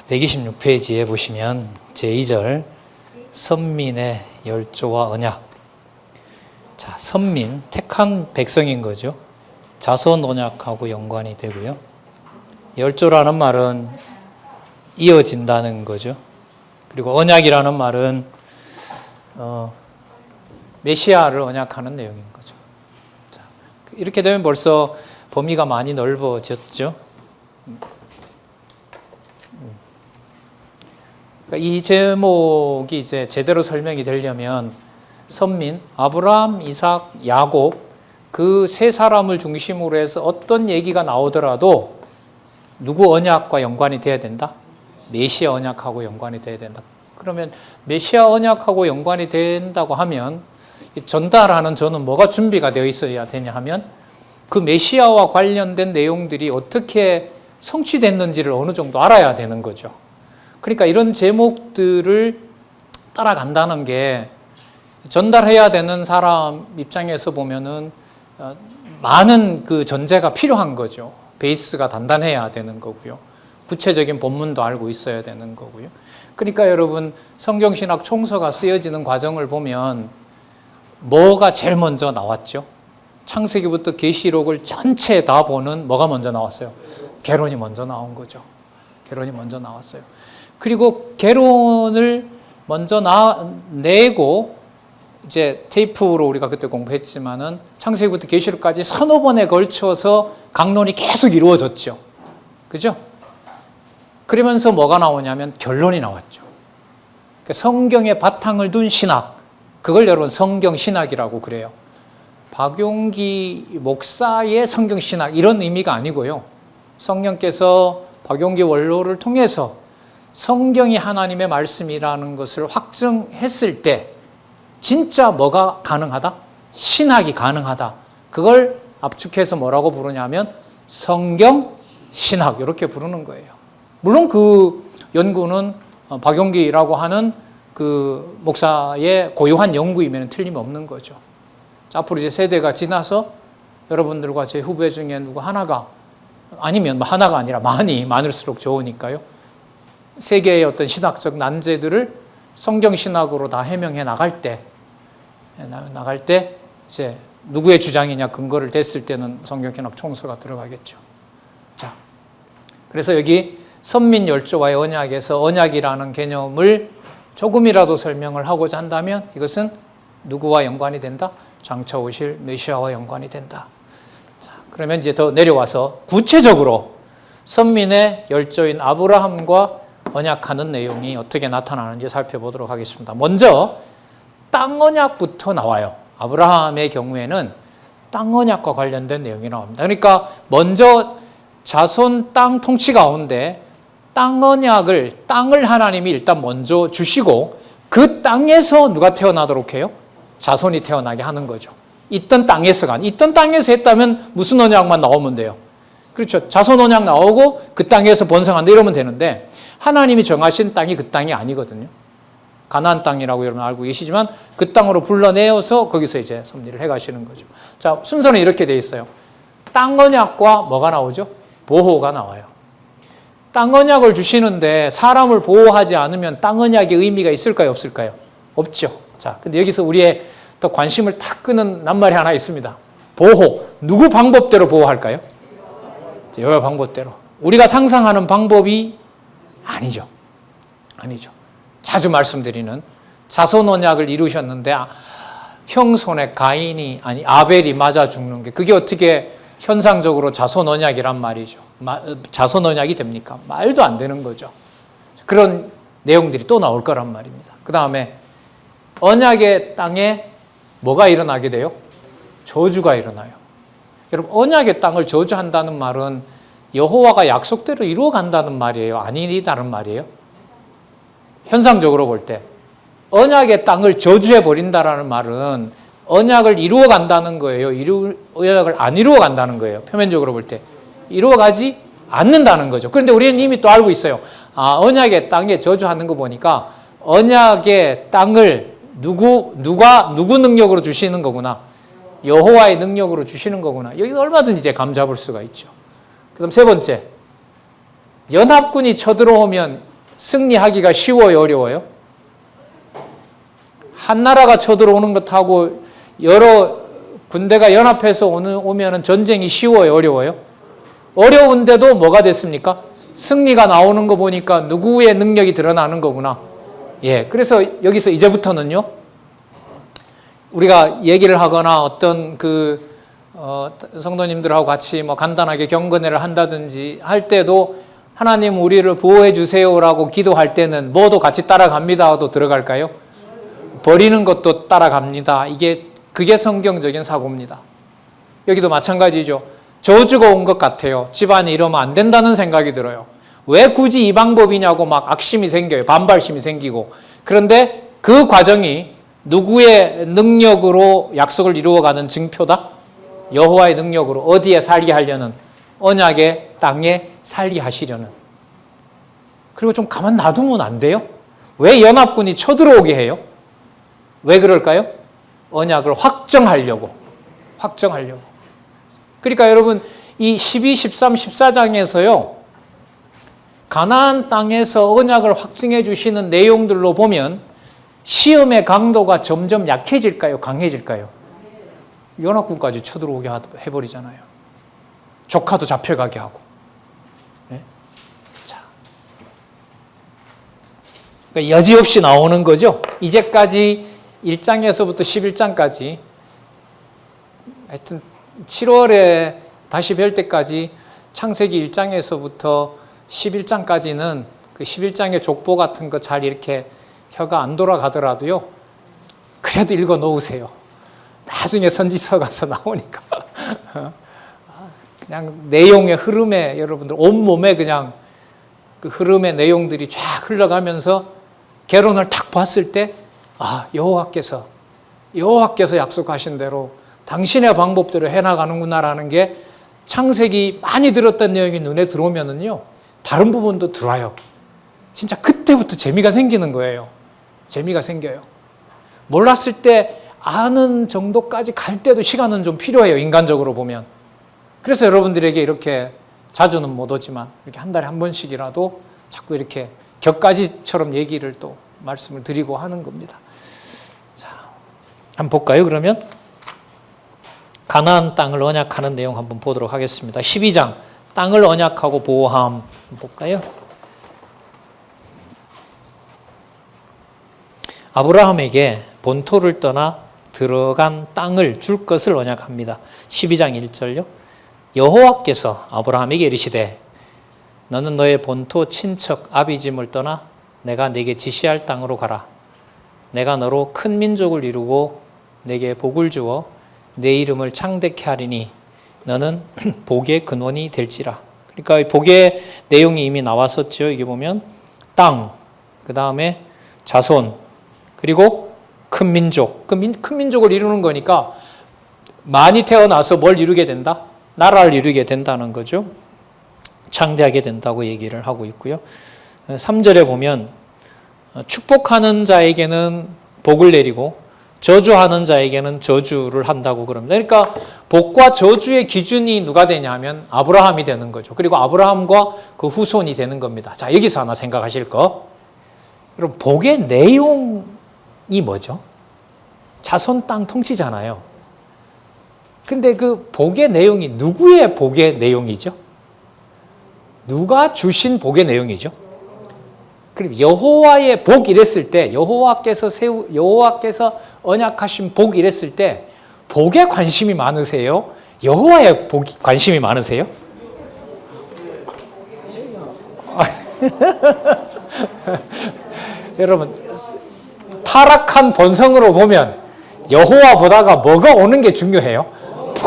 126페이지에 보시면 제2절 선민의 열조와 언약. 자, 선민, 택한 백성인 거죠. 자손 언약하고 연관이 되고요. 열조라는 말은 이어진다는 거죠. 그리고 언약이라는 말은 메시아를 언약하는 내용인 거죠. 자, 이렇게 되면 벌써 범위가 많이 넓어졌죠. 이 제목이 이제 제대로 설명이 되려면 선민, 아브라함, 이삭, 야곱 그 세 사람을 중심으로 해서 어떤 얘기가 나오더라도 누구 언약과 연관이 돼야 된다? 메시아 언약하고 연관이 돼야 된다. 그러면 메시아 언약하고 연관이 된다고 하면 전달하는 저는 뭐가 준비가 되어 있어야 되냐 하면 그 메시아와 관련된 내용들이 어떻게 성취됐는지를 어느 정도 알아야 되는 거죠. 그러니까 이런 제목들을 따라간다는 게 전달해야 되는 사람 입장에서 보면은 많은 그 전제가 필요한 거죠. 베이스가 단단해야 되는 거고요. 구체적인 본문도 알고 있어야 되는 거고요. 그러니까 여러분 성경신학 총서가 쓰여지는 과정을 보면 뭐가 제일 먼저 나왔죠? 창세기부터 계시록을 전체 다 보는 뭐가 먼저 나왔어요? 계론이 먼저 나온 거죠. 계론이 먼저 나왔어요. 그리고 계론을 먼저 내고 이제 테이프로 우리가 그때 공부했지만은 창세기부터 계시록까지 서너 번에 걸쳐서 강론이 계속 이루어졌죠. 그죠? 그러면서 뭐가 나오냐면 결론이 나왔죠. 그러니까 성경의 바탕을 둔 신학, 그걸 여러분 성경신학이라고 그래요. 박용기 목사의 성경신학 이런 의미가 아니고요. 성령께서 박용기 원로를 통해서 성경이 하나님의 말씀이라는 것을 확증했을 때 진짜 뭐가 가능하다? 신학이 가능하다. 그걸 압축해서 뭐라고 부르냐면 성경신학 이렇게 부르는 거예요. 물론 그 연구는 박용기라고 하는 그 목사의 고유한 연구이면 틀림없는 거죠. 앞으로 이제 세대가 지나서 여러분들과 제 후배 중에 누구 하나가 아니면 하나가 아니라 많을수록 좋으니까요. 세계의 어떤 신학적 난제들을 성경신학으로 다 해명해 나갈 때 이제 누구의 주장이냐 근거를 댔을 때는 성경신학 총서가 들어가겠죠. 자, 그래서 여기 선민 열조와의 언약에서 언약이라는 개념을 조금이라도 설명을 하고자 한다면 이것은 누구와 연관이 된다? 장차 오실 메시아와 연관이 된다. 자, 그러면 이제 더 내려와서 구체적으로 선민의 열조인 아브라함과 언약하는 내용이 어떻게 나타나는지 살펴보도록 하겠습니다. 먼저 땅 언약부터 나와요. 아브라함의 경우에는 땅 언약과 관련된 내용이 나옵니다. 그러니까 먼저 자손 땅 통치 가운데 땅 언약을, 땅을 하나님이 일단 먼저 주시고 그 땅에서 누가 태어나도록 해요? 자손이 태어나게 하는 거죠. 있던 땅에서가, 있던 땅에서 했다면 무슨 언약만 나오면 돼요? 그렇죠. 자손 언약 나오고 그 땅에서 번성한다 이러면 되는데 하나님이 정하신 땅이 그 땅이 아니거든요. 가나안 땅이라고 여러분 알고 계시지만 그 땅으로 불러내어서 거기서 이제 섭리를 해가시는 거죠. 자, 순서는 이렇게 돼 있어요. 땅 언약과 뭐가 나오죠? 보호가 나와요. 땅 언약을 주시는데 사람을 보호하지 않으면 땅 언약의 의미가 있을까요? 없을까요? 없죠. 자, 근데 여기서 우리의 또 관심을 탁 끄는 낱말이 하나 있습니다. 보호. 누구 방법대로 보호할까요? 여러 방법대로. 우리가 상상하는 방법이 아니죠. 아니죠. 자주 말씀드리는 자손 언약을 이루셨는데 형 손에 아벨이 맞아 죽는 게 그게 어떻게 현상적으로 자손 언약이란 말이죠. 자손 언약이 됩니까? 말도 안 되는 거죠. 그런 내용들이 또 나올 거란 말입니다. 그 다음에 언약의 땅에 뭐가 일어나게 돼요? 저주가 일어나요. 여러분 언약의 땅을 저주한다는 말은 여호와가 약속대로 이루어간다는 말이에요? 아니다는 말이에요? 현상적으로 볼 때 언약의 땅을 저주해버린다는 말은 언약을 이루어간다는 거예요? 언약을 안 이루어간다는 거예요? 표면적으로 볼 때 이루어가지 않는다는 거죠. 그런데 우리는 이미 또 알고 있어요. 언약의 땅에 저주하는 거 보니까 언약의 땅을 누구 능력으로 주시는 거구나. 여호와의 능력으로 주시는 거구나. 여기서 얼마든지 이제 감 잡을 수가 있죠. 그다음 세 번째, 연합군이 쳐들어오면 승리하기가 쉬워요, 어려워요? 한 나라가 쳐들어오는 것하고 여러 군대가 연합해서 오면은 전쟁이 쉬워요, 어려워요? 어려운데도 뭐가 됐습니까? 승리가 나오는 거 보니까 누구의 능력이 드러나는 거구나. 예, 그래서 여기서 이제부터는요, 우리가 얘기를 하거나 어떤 성도님들하고 같이 뭐 간단하게 경건회를 한다든지 할 때도 하나님 우리를 보호해 주세요라고 기도할 때는 뭐도 같이 따라갑니다도 들어갈까요? 버리는 것도 따라갑니다. 그게 성경적인 사고입니다. 여기도 마찬가지죠. 저주가 온 것 같아요. 집안이 이러면 안 된다는 생각이 들어요. 왜 굳이 이 방법이냐고 막 악심이 생겨요. 반발심이 생기고. 그런데 그 과정이 누구의 능력으로 약속을 이루어가는 증표다? 여호와의 능력으로 어디에 살게 하려는, 언약의 땅에 살게 하시려는. 그리고 좀 가만 놔두면 안 돼요? 왜 연합군이 쳐들어오게 해요? 왜 그럴까요? 언약을 확정하려고. 그러니까 여러분 이 12, 13, 14장에서요. 가나안 땅에서 언약을 확증해 주시는 내용들로 보면 시험의 강도가 점점 약해질까요? 강해질까요? 연합군까지 쳐들어오게 해버리잖아요. 조카도 잡혀가게 하고. 네? 자, 그러니까 여지없이 나오는 거죠. 이제까지 1장에서부터 11장까지 하여튼 7월에 다시 뵐 때까지 창세기 1장에서부터 11장까지는 그 11장의 족보 같은 거 잘 이렇게 혀가 안 돌아가더라도요. 그래도 읽어 놓으세요. 나중에 선지서 가서 나오니까. 그냥 내용의 흐름에 여러분들 온몸에 그냥 그 흐름의 내용들이 쫙 흘러가면서 결론을 탁 봤을 때 여호와께서 약속하신 대로 당신의 방법대로 해나가는구나라는 게 창세기 많이 들었던 내용이 눈에 들어오면은요, 다른 부분도 들어와요. 진짜 그때부터 재미가 생기는 거예요. 재미가 생겨요. 몰랐을 때 아는 정도까지 갈 때도 시간은 좀 필요해요. 인간적으로 보면. 그래서 여러분들에게 이렇게 자주는 못 오지만 이렇게 한 달에 한 번씩이라도 자꾸 이렇게 격가지처럼 얘기를 또 말씀을 드리고 하는 겁니다. 자, 한번 볼까요? 그러면 가나안 땅을 언약하는 내용 한번 보도록 하겠습니다. 12장 땅을 언약하고 보호함 볼까요? 아브라함에게 본토를 떠나 들어간 땅을 줄 것을 언약합니다. 12장 1절요. 여호와께서 아브라함에게 이르시되 너는 너의 본토 친척 아비짐을 떠나 내가 네게 지시할 땅으로 가라. 내가 너로 큰 민족을 이루고 네게 복을 주어 내 이름을 창대케 하리니 너는 복의 근원이 될지라. 그러니까 복의 내용이 이미 나왔었죠. 이게 보면 땅, 그 다음에 자손, 그리고 큰 민족. 큰 민족을 이루는 거니까 많이 태어나서 뭘 이루게 된다? 나라를 이루게 된다는 거죠. 창대하게 된다고 얘기를 하고 있고요. 3절에 보면 축복하는 자에게는 복을 내리고 저주하는 자에게는 저주를 한다고 그럽니다. 그러니까 복과 저주의 기준이 누가 되냐면 아브라함이 되는 거죠. 그리고 아브라함과 그 후손이 되는 겁니다. 자, 여기서 하나 생각하실 거. 여러분, 복의 내용이 뭐죠? 자손 땅 통치잖아요. 근데 그 복의 내용이 누구의 복의 내용이죠? 누가 주신 복의 내용이죠? 그럼 여호와의 복 이랬을 때, 여호와께서 언약하신 복 이랬을 때 복에 관심이 많으세요? 여호와의 복에 관심이 많으세요? 여러분, 타락한 본성으로 보면 여호와보다가 뭐가 오는 게 중요해요?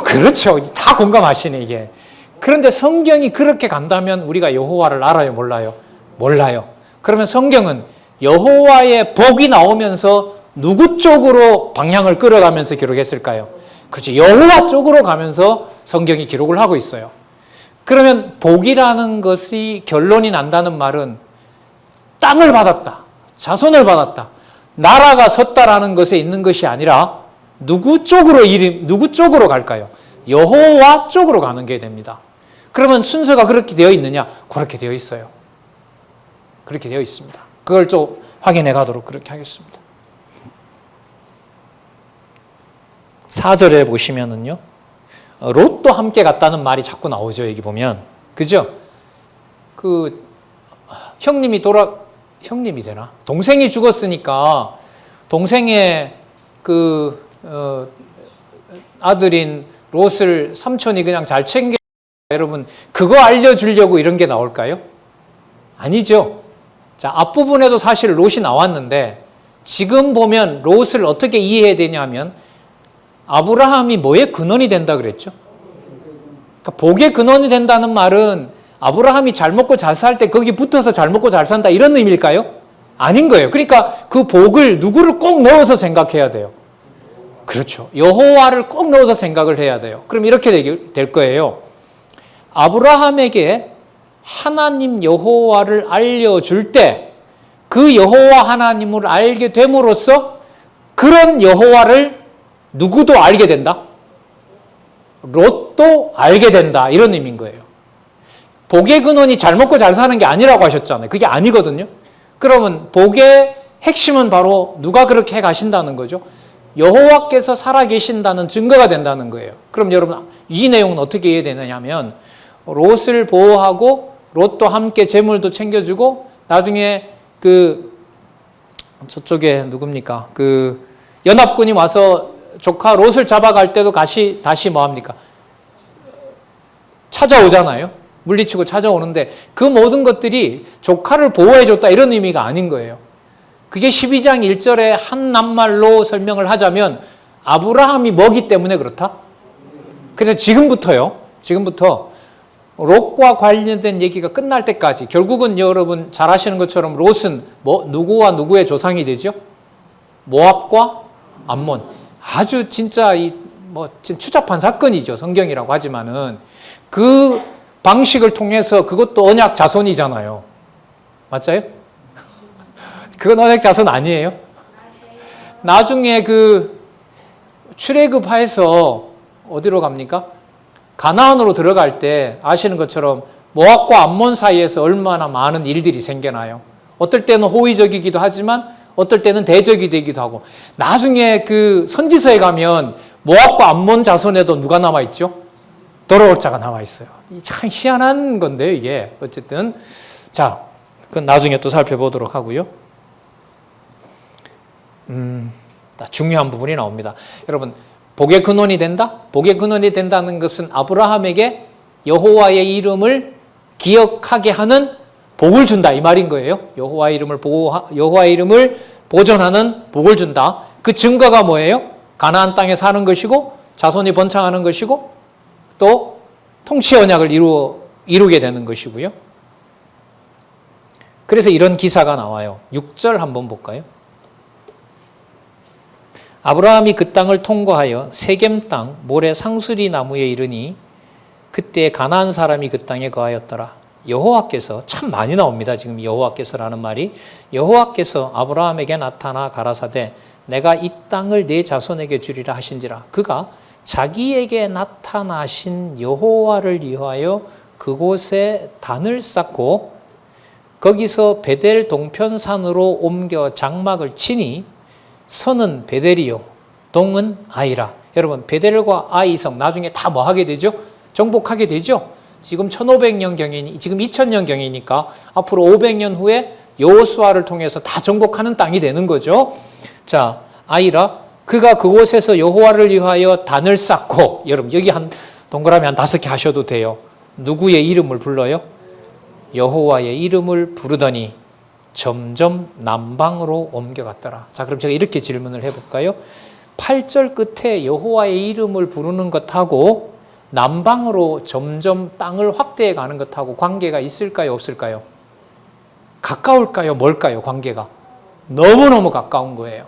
그렇죠. 다 공감하시네, 이게. 그런데 성경이 그렇게 간다면 우리가 여호와를 알아요, 몰라요? 몰라요. 그러면 성경은 여호와의 복이 나오면서 누구 쪽으로 방향을 끌어가면서 기록했을까요? 그렇죠. 여호와 쪽으로 가면서 성경이 기록을 하고 있어요. 그러면 복이라는 것이 결론이 난다는 말은 땅을 받았다, 자손을 받았다, 나라가 섰다라는 것에 있는 것이 아니라 누구 쪽으로 갈까요? 여호와 쪽으로 가는 게 됩니다. 그러면 순서가 그렇게 되어 있느냐? 그렇게 되어 있어요. 그렇게 되어 있습니다. 그걸 좀 확인해 가도록 그렇게 하겠습니다. 4절에 보시면은요, 롯도 함께 갔다는 말이 자꾸 나오죠. 여기 보면. 그죠? 형님이 되나? 동생이 죽었으니까 동생의 아들인 롯을 삼촌이 그냥 잘 챙겨. 여러분, 그거 알려주려고 이런 게 나올까요? 아니죠. 자, 앞부분에도 사실 롯이 나왔는데 지금 보면 롯을 어떻게 이해해야 되냐면 아브라함이 뭐의 근원이 된다 그랬죠? 그러니까 복의 근원이 된다는 말은 아브라함이 잘 먹고 잘 살 때 거기 붙어서 잘 먹고 잘 산다 이런 의미일까요? 아닌 거예요. 그러니까 그 복을 누구를 꼭 넣어서 생각해야 돼요. 그렇죠. 여호와를 꼭 넣어서 생각을 해야 돼요. 그럼 이렇게 될 거예요. 아브라함에게 하나님 여호와를 알려줄 때 그 여호와 하나님을 알게 됨으로써 그런 여호와를 누구도 알게 된다? 롯도 알게 된다. 이런 의미인 거예요. 복의 근원이 잘 먹고 잘 사는 게 아니라고 하셨잖아요. 그게 아니거든요. 그러면 복의 핵심은 바로 누가 그렇게 해 가신다는 거죠? 여호와께서 살아계신다는 증거가 된다는 거예요. 그럼 여러분 이 내용은 어떻게 이해되느냐 하면 롯을 보호하고 롯도 함께 재물도 챙겨주고 나중에 저쪽에 누굽니까? 연합군이 와서 조카 롯을 잡아갈 때도 다시 뭐합니까? 찾아오잖아요. 물리치고 찾아오는데 그 모든 것들이 조카를 보호해줬다 이런 의미가 아닌 거예요. 그게 12장 1절에 한 낱말로 설명을 하자면 아브라함이 뭐기 때문에 그렇다? 그래서 지금부터 롯과 관련된 얘기가 끝날 때까지 결국은 여러분 잘 아시는 것처럼 롯은 누구와 누구의 조상이 되죠? 모압과 암몬. 아주 진짜 추잡한 사건이죠. 성경이라고 하지만은 그 방식을 통해서 그것도 언약 자손이잖아요. 맞아요? 그건 언약 자손 아니에요? 나중에 출애굽해서 어디로 갑니까? 가나안으로 들어갈 때 아시는 것처럼 모압과 암몬 사이에서 얼마나 많은 일들이 생겨나요. 어떨 때는 호의적이기도 하지만 어떨 때는 대적이 되기도 하고 나중에 선지서에 가면 모압과 암몬 자손에도 누가 남아있죠? 돌아올 자가 남아있어요. 참 희한한 건데요, 이게. 어쨌든. 자, 그건 나중에 또 살펴보도록 하고요. 중요한 부분이 나옵니다. 여러분, 복의 근원이 된다? 복의 근원이 된다는 것은 아브라함에게 여호와의 이름을 기억하게 하는 복을 준다 이 말인 거예요. 여호와의 이름을 보존하는 복을 준다. 그 증거가 뭐예요? 가나안 땅에 사는 것이고 자손이 번창하는 것이고 또 통치 언약을 이루게 되는 것이고요. 그래서 이런 기사가 나와요. 6절 한번 볼까요? 아브라함이 그 땅을 통과하여 세겜 땅 모래 상수리 나무에 이르니 그때 가나안 사람이 그 땅에 거하였더라. 여호와께서 참 많이 나옵니다. 지금 여호와께서라는 말이 여호와께서 아브라함에게 나타나 가라사대 내가 이 땅을 네 자손에게 주리라 하신지라. 그가 자기에게 나타나신 여호와를 위하여 그곳에 단을 쌓고 거기서 베델 동편산으로 옮겨 장막을 치니 선은 베델이요 동은 아이라. 여러분 베델과 아이성 나중에 다 뭐 하게 되죠? 정복하게 되죠. 지금 1500년경이니 지금 2000년경이니까 앞으로 500년 후에 여호수아를 통해서 다 정복하는 땅이 되는 거죠. 자, 아이라 그가 그곳에서 여호와를 위하여 단을 쌓고 여러분 여기 동그라미 한 5개 하셔도 돼요. 누구의 이름을 불러요? 여호와의 이름을 부르더니 점점 남방으로 옮겨갔더라. 자, 그럼 제가 이렇게 질문을 해볼까요? 8절 끝에 여호와의 이름을 부르는 것하고 남방으로 점점 땅을 확대해 가는 것하고 관계가 있을까요? 없을까요? 가까울까요? 멀까요? 관계가? 너무너무 가까운 거예요.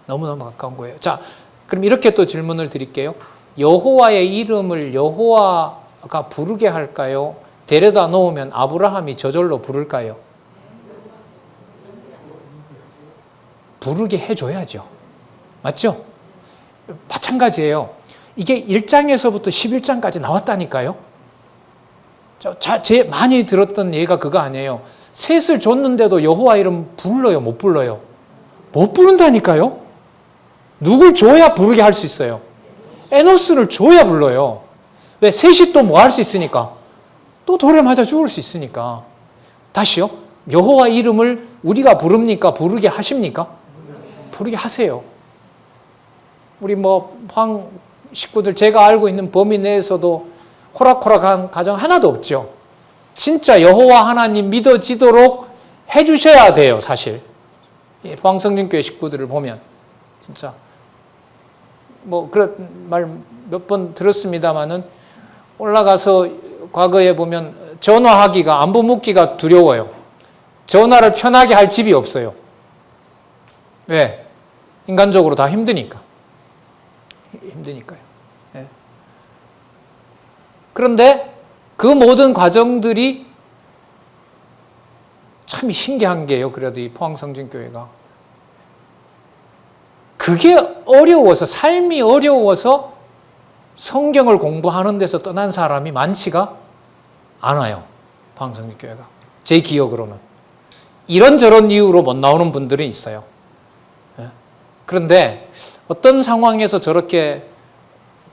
너무너무 가까운 거예요. 자, 그럼 이렇게 또 질문을 드릴게요. 여호와의 이름을 여호와가 부르게 할까요? 데려다 놓으면 아브라함이 저절로 부를까요? 부르게 해줘야죠. 맞죠? 마찬가지예요. 이게 1장에서부터 11장까지 나왔다니까요. 제일 많이 들었던 예가 그거 아니에요. 셋을 줬는데도 여호와 이름 불러요, 못 불러요? 못 부른다니까요. 누굴 줘야 부르게 할 수 있어요? 에노스를 줘야 불러요. 왜? 셋이 또 뭐 할 수 있으니까. 또 돌에 맞아 죽을 수 있으니까. 다시요. 여호와 이름을 우리가 부릅니까? 부르게 하십니까? 부르게 하세요. 우리 황 식구들, 제가 알고 있는 범위 내에서도 호락호락한 가정 하나도 없죠. 진짜 여호와 하나님 믿어지도록 해주셔야 돼요, 사실. 포항성진교회 식구들을 보면. 진짜. 그런 말 몇 번 들었습니다만은 올라가서 과거에 보면 전화하기가, 안부 묻기가 두려워요. 전화를 편하게 할 집이 없어요. 왜? 인간적으로 다 힘드니까. 힘드니까요. 예. 그런데 그 모든 과정들이 참 신기한 게요. 그래도 이 포항성진교회가. 그게 어려워서, 삶이 어려워서 성경을 공부하는 데서 떠난 사람이 많지가 않아요. 포항성진교회가. 제 기억으로는. 이런저런 이유로 못 나오는 분들이 있어요. 그런데 어떤 상황에서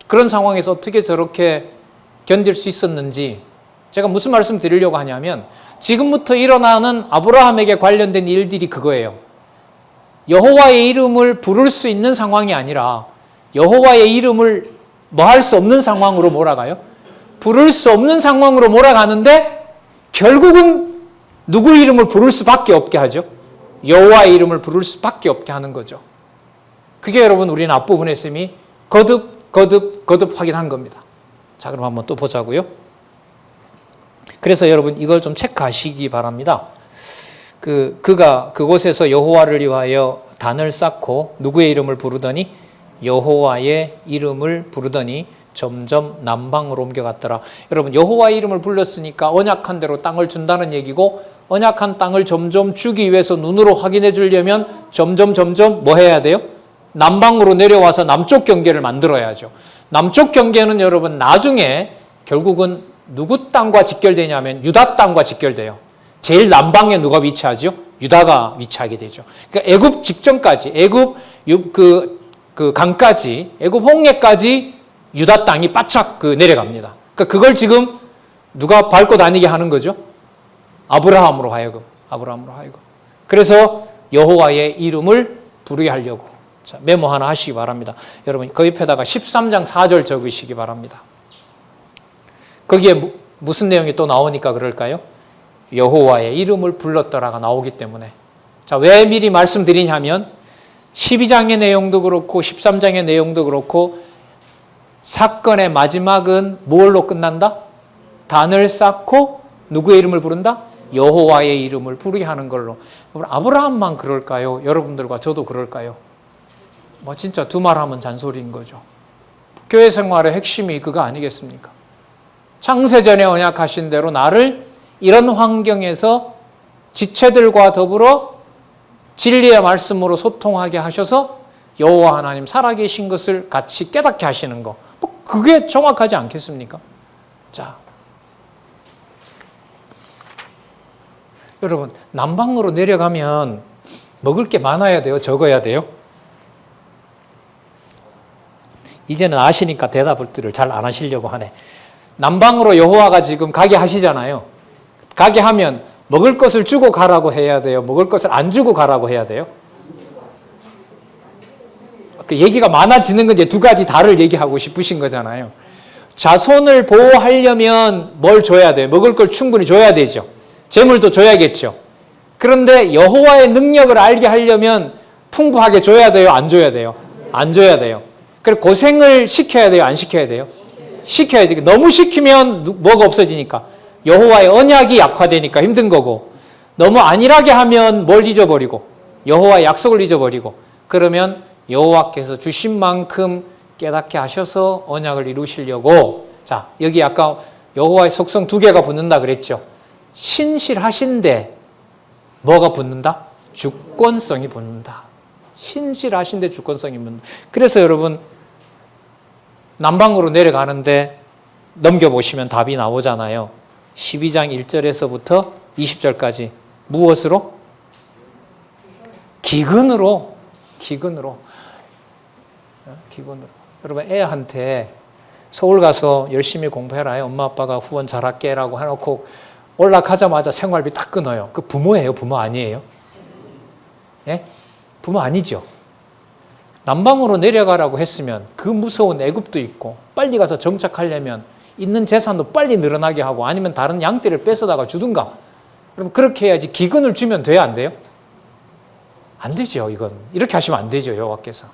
그런 상황에서 어떻게 저렇게 견딜 수 있었는지, 제가 무슨 말씀 드리려고 하냐면, 지금부터 일어나는 아브라함에게 관련된 일들이 그거예요. 여호와의 이름을 부를 수 있는 상황이 아니라 여호와의 이름을 할 수 없는 상황으로 몰아가요. 부를 수 없는 상황으로 몰아가는데 결국은 누구 이름을 부를 수밖에 없게 하죠? 여호와의 이름을 부를 수밖에 없게 하는 거죠. 그게 여러분 우리는 앞부분의 셈이 거듭 확인한 겁니다. 자, 그럼 한번 또 보자고요. 그래서 여러분 이걸 좀 체크하시기 바랍니다. 그가 그곳에서 여호와를 위하여 단을 쌓고 누구의 이름을 부르더니 여호와의 이름을 부르더니 점점 남방으로 옮겨갔더라. 여러분 여호와의 이름을 불렀으니까 언약한 대로 땅을 준다는 얘기고, 언약한 땅을 점점 주기 위해서 눈으로 확인해 주려면 점점 뭐 해야 돼요? 남방으로 내려와서 남쪽 경계를 만들어야죠. 남쪽 경계는 여러분 나중에 결국은 누구 땅과 직결되냐면 유다 땅과 직결돼요. 제일 남방에 누가 위치하죠? 유다가 위치하게 되죠. 그러니까 애굽 직전까지, 애굽 그 강까지, 애굽 홍해까지 유다 땅이 바짝 내려갑니다. 그러니까 그걸 지금 누가 밟고 다니게 하는 거죠? 아브라함으로 하여금. 그래서 여호와의 이름을 부르게 하려고. 자, 메모 하나 하시기 바랍니다. 여러분 그 옆에다가 13장 4절 적으시기 바랍니다. 거기에 무슨 내용이 또 나오니까 그럴까요? 여호와의 이름을 불렀더라가 나오기 때문에. 자, 왜 미리 말씀드리냐면 12장의 내용도 그렇고 13장의 내용도 그렇고 사건의 마지막은 뭘로 끝난다? 단을 쌓고 누구의 이름을 부른다? 여호와의 이름을 부르게 하는 걸로. 아브라함만 그럴까요? 여러분들과 저도 그럴까요? 진짜 두 말 하면 잔소리인 거죠. 교회 생활의 핵심이 그거 아니겠습니까? 창세전에 언약하신 대로 나를 이런 환경에서 지체들과 더불어 진리의 말씀으로 소통하게 하셔서 여호와 하나님 살아계신 것을 같이 깨닫게 하시는 거. 그게 정확하지 않겠습니까? 자, 여러분 남방으로 내려가면 먹을 게 많아야 돼요? 적어야 돼요? 이제는 아시니까 대답을 잘 안 하시려고 하네. 남방으로 여호와가 지금 가게 하시잖아요. 가게 하면 먹을 것을 주고 가라고 해야 돼요? 먹을 것을 안 주고 가라고 해야 돼요? 얘기가 많아지는 건 이제 두 가지 다를 얘기하고 싶으신 거잖아요. 자손을 보호하려면 뭘 줘야 돼요? 먹을 걸 충분히 줘야 되죠. 재물도 줘야겠죠. 그런데 여호와의 능력을 알게 하려면 풍부하게 줘야 돼요? 안 줘야 돼요? 안 줘야 돼요. 그리고 고생을 시켜야 돼요? 안 시켜야 돼요? 시켜야 돼요. 너무 시키면 뭐가 없어지니까? 여호와의 언약이 약화되니까 힘든 거고, 너무 안일하게 하면 뭘 잊어버리고 여호와의 약속을 잊어버리고, 그러면 여호와께서 주신 만큼 깨닫게 하셔서 언약을 이루시려고. 자, 여기 아까 여호와의 속성 두 개가 붙는다 그랬죠. 신실하신데 뭐가 붙는다? 주권성이 붙는다. 신실하신데 주권성이 붙는다. 그래서 여러분 남방으로 내려가는데 넘겨보시면 답이 나오잖아요. 12장 1절에서부터 20절까지 무엇으로? 기근으로. 기근으로. 여러분, 애한테 서울 가서 열심히 공부해라. 엄마 아빠가 후원 잘할게 라고 해놓고 올라가자마자 생활비 딱 끊어요. 그 부모예요? 부모 아니에요? 예? 부모 아니죠. 남방으로 내려가라고 했으면 그 무서운 애굽도 있고 빨리 가서 정착하려면 있는 재산도 빨리 늘어나게 하고 아니면 다른 양떼를 뺏어다가 주든가. 그럼 그렇게 해야지. 기근을 주면 돼요? 안 돼요? 안 되죠. 이건 이렇게 하시면 안 되죠. 여호와께서.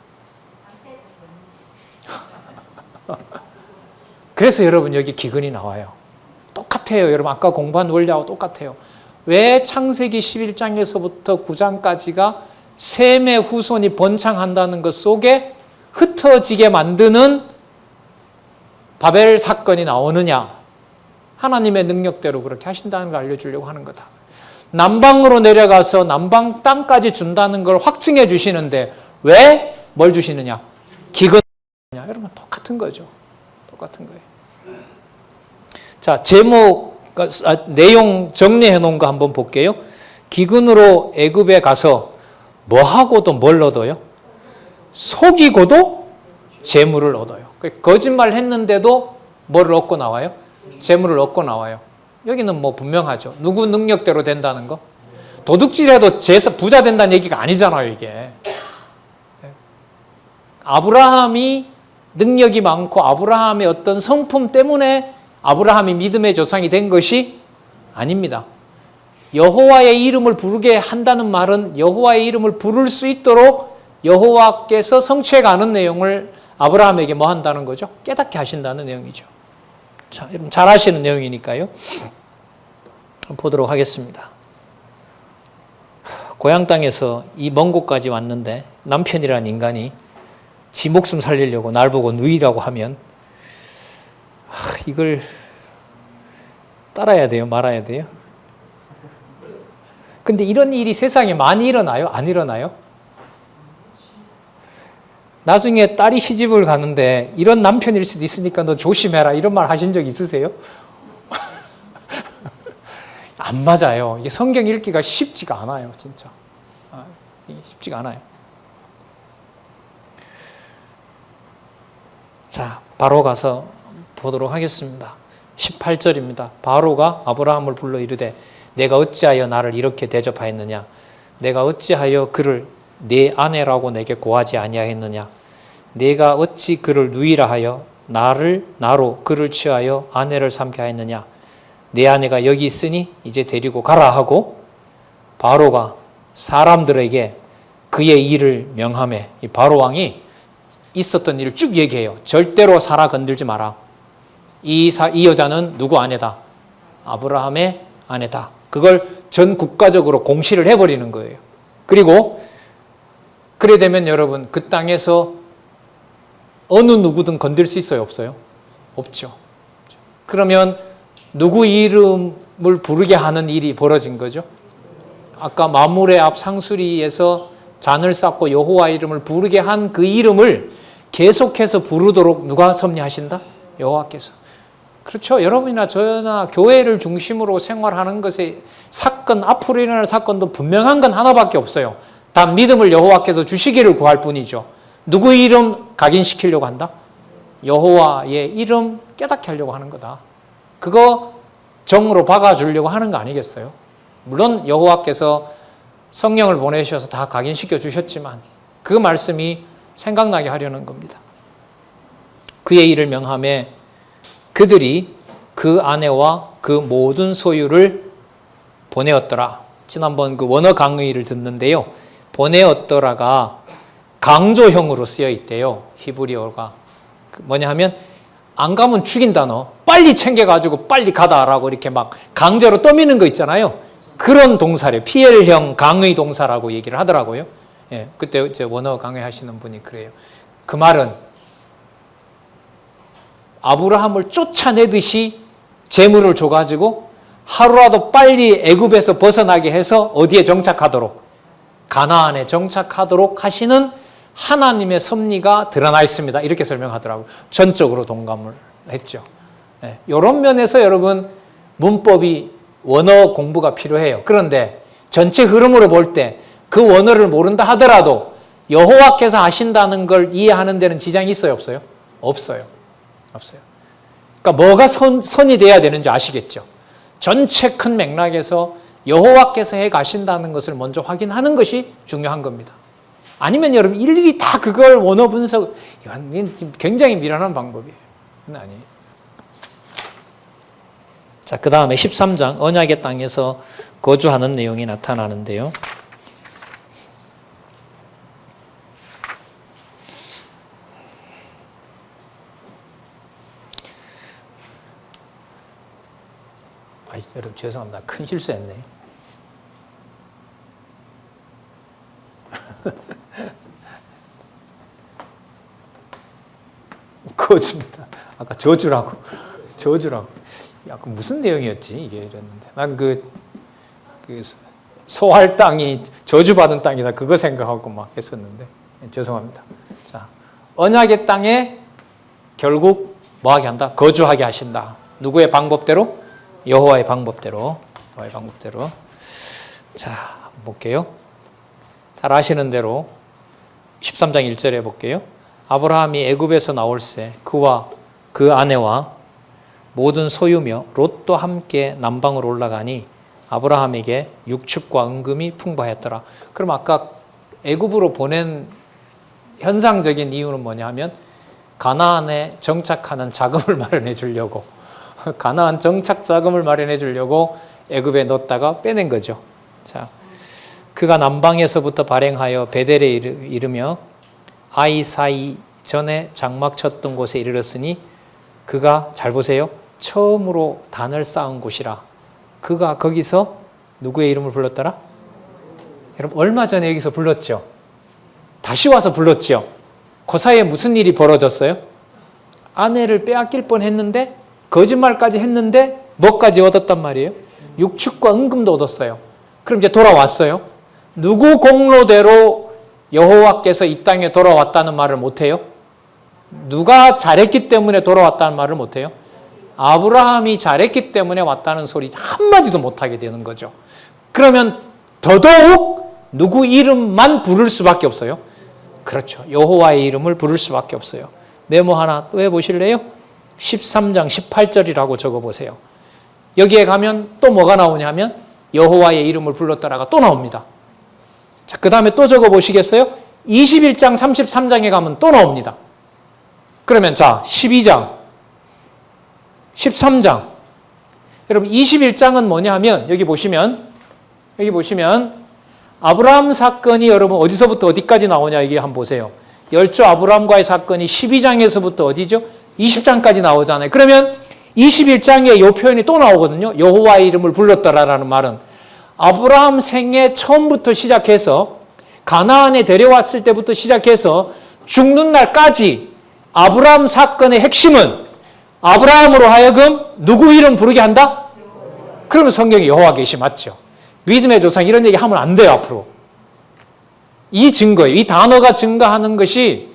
그래서 여러분 여기 기근이 나와요. 똑같아요. 여러분 아까 공부한 원리하고 똑같아요. 왜 창세기 11장에서부터 9장까지가 셈의 후손이 번창한다는 것 속에 흩어지게 만드는 바벨 사건이 나오느냐. 하나님의 능력대로 그렇게 하신다는 걸 알려주려고 하는 거다. 남방으로 내려가서 남방 땅까지 준다는 걸 확증해 주시는데 왜 뭘 주시느냐? 기근. 여러분 똑같은 거죠. 똑같은 거예요. 자, 제목, 내용 정리해 놓은 거 한번 볼게요. 기근으로 애굽에 가서 뭐 하고도 뭘 얻어요? 속이고도 재물을 얻어요. 거짓말 했는데도 뭐를 얻고 나와요? 재물을 얻고 나와요. 여기는 뭐 분명하죠. 누구 능력대로 된다는 거. 도둑질해도 부자 된다는 얘기가 아니잖아요, 이게. 아브라함이 능력이 많고 아브라함의 어떤 성품 때문에 아브라함이 믿음의 조상이 된 것이 아닙니다. 여호와의 이름을 부르게 한다는 말은 여호와의 이름을 부를 수 있도록 여호와께서 성취해가는 내용을 아브라함에게 뭐 한다는 거죠? 깨닫게 하신다는 내용이죠. 자, 여러분 잘 아시는 내용이니까요. 보도록 하겠습니다. 고향 땅에서 이 먼 곳까지 왔는데 남편이라는 인간이 지 목숨 살리려고 날 보고 누이라고 하면 이걸 따라야 돼요? 말아야 돼요? 근데 이런 일이 세상에 많이 일어나요? 안 일어나요? 나중에 딸이 시집을 가는데 이런 남편일 수도 있으니까 너 조심해라 이런 말 하신 적 있으세요? 안 맞아요. 이게 성경 읽기가 쉽지가 않아요. 진짜. 쉽지가 않아요. 자, 바로 가서 보도록 하겠습니다. 18절입니다. 바로가 아브라함을 불러 이르되 내가 어찌하여 나를 이렇게 대접하였느냐? 내가 어찌하여 그를 내 아내라고 내게 고하지 아니하였느냐? 내가 어찌 그를 누이라 하여 나로 그를 취하여 아내를 삼게 하였느냐? 내 아내가 여기 있으니 이제 데리고 가라 하고 바로가 사람들에게 그의 일을 명하매 이 바로 왕이 있었던 일을 쭉 얘기해요. 절대로 사라 건들지 마라. 이 여자는 누구 아내다? 아브라함의 아내다. 그걸 전 국가적으로 공시를 해버리는 거예요. 그리고 그래 되면 여러분 그 땅에서 어느 누구든 건들 수 있어요? 없어요? 없죠. 그러면 누구 이름을 부르게 하는 일이 벌어진 거죠? 아까 마물의 앞 상수리에서 잔을 쌓고 여호와 이름을 부르게 한 그 이름을 계속해서 부르도록 누가 섭리하신다? 여호와께서. 그렇죠. 여러분이나 저나 교회를 중심으로 생활하는 것의 사건, 앞으로 일어날 사건도 분명한 건 하나밖에 없어요. 다 믿음을 여호와께서 주시기를 구할 뿐이죠. 누구 이름 각인시키려고 한다? 여호와의 이름 깨닫게 하려고 하는 거다. 그거 정으로 박아주려고 하는 거 아니겠어요? 물론 여호와께서 성령을 보내셔서 다 각인시켜 주셨지만 그 말씀이 생각나게 하려는 겁니다. 그의 일을 명함에 그들이 그 아내와 그 모든 소유를 보내었더라. 지난번 그 원어 강의를 듣는데요. 보내었더라가 강조형으로 쓰여 있대요. 히브리어가. 뭐냐 하면 안 가면 죽인다 너. 빨리 챙겨가지고 빨리 가다라고 이렇게 막 강제로 떠미는 거 있잖아요. 그런 동사래. PL형 강의 동사라고 얘기를 하더라고요. 예, 그때 이제 원어 강의하시는 분이 그래요. 그 말은 아브라함을 쫓아내듯이 재물을 줘가지고 하루라도 빨리 애굽에서 벗어나게 해서 어디에 정착하도록 가나안에 정착하도록 하시는 하나님의 섭리가 드러나 있습니다. 이렇게 설명하더라고요. 전적으로 동감을 했죠. 이런 면에서 여러분 문법이 원어 공부가 필요해요. 그런데 전체 흐름으로 볼 때 그 원어를 모른다 하더라도 여호와께서 하신다는 걸 이해하는 데는 지장이 있어요, 없어요? 없어요. 없어요. 그러니까 뭐가 선이 돼야 되는지 아시겠죠? 전체 큰 맥락에서 여호와께서 해 가신다는 것을 먼저 확인하는 것이 중요한 겁니다. 아니면 여러분 일일이 다 그걸 원어 분석, 이건 굉장히 미련한 방법이에요. 그건 아니에요. 자, 그 다음에 13장 언약의 땅에서 거주하는 내용이 나타나는데요. 여러분 죄송합니다. 큰 실수했네. 거주입니다. 아까 저주라고. 약간 무슨 내용이었지 이게 이랬는데 난 그 소할 땅이 저주받은 땅이다 그거 생각하고 막 했었는데 죄송합니다. 자, 언약의 땅에 결국 뭐하게 한다? 거주하게 하신다. 누구의 방법대로? 여호와의 방법대로. 자, 한번 볼게요. 잘 아시는 대로 13장 1절에 볼게요. 아브라함이 애굽에서 나올새 그와 그 아내와 모든 소유며 롯도 함께 남방으로 올라가니 아브라함에게 육축과 은금이 풍부하였더라. 그럼 아까 애굽으로 보낸 현상적인 이유는 뭐냐 하면 가나안에 정착하는 자금을 마련해 주려고 가나안 정착 자금을 마련해 주려고 애굽에 넣었다가 빼낸 거죠. 자, 그가 남방에서부터 발행하여 베델에 이르며 아이사이 전에 장막 쳤던 곳에 이르렀으니 그가 잘 보세요. 처음으로 단을 쌓은 곳이라. 그가 거기서 누구의 이름을 불렀더라? 여러분 얼마 전에 여기서 불렀죠. 다시 와서 불렀죠. 그 사이에 무슨 일이 벌어졌어요? 아내를 빼앗길 뻔했는데 거짓말까지 했는데 뭐까지 얻었단 말이에요? 육축과 은금도 얻었어요. 그럼 이제 돌아왔어요. 누구 공로대로 여호와께서 이 땅에 돌아왔다는 말을 못해요? 누가 잘했기 때문에 돌아왔다는 말을 못해요? 아브라함이 잘했기 때문에 왔다는 소리 한마디도 못하게 되는 거죠. 그러면 더더욱 누구 이름만 부를 수밖에 없어요? 그렇죠. 여호와의 이름을 부를 수밖에 없어요. 메모 하나 또 해보실래요? 13장 18절이라고 적어보세요. 여기에 가면 또 뭐가 나오냐면 여호와의 이름을 불렀더라가 또 나옵니다. 자, 그 다음에 또 적어보시겠어요? 21장 33장에 가면 또 나옵니다. 그러면 자 12장 13장 여러분 21장은 뭐냐 하면 여기 보시면 아브라함 사건이 여러분 어디서부터 어디까지 나오냐 이게 한번 보세요. 열조 아브라함과의 사건이 12장에서부터 어디죠? 20장까지 나오잖아요. 그러면 21장에 이 표현이 또 나오거든요. 여호와의 이름을 불렀더라라는 말은 아브라함 생애 처음부터 시작해서 가나안에 데려왔을 때부터 시작해서 죽는 날까지 아브라함 사건의 핵심은 아브라함으로 하여금 누구 이름 부르게 한다? 그러면 성경에 여호와 계시 맞죠? 믿음의 조상 이런 얘기 하면 안 돼요 앞으로. 이 증거예요. 이 단어가 증거하는 것이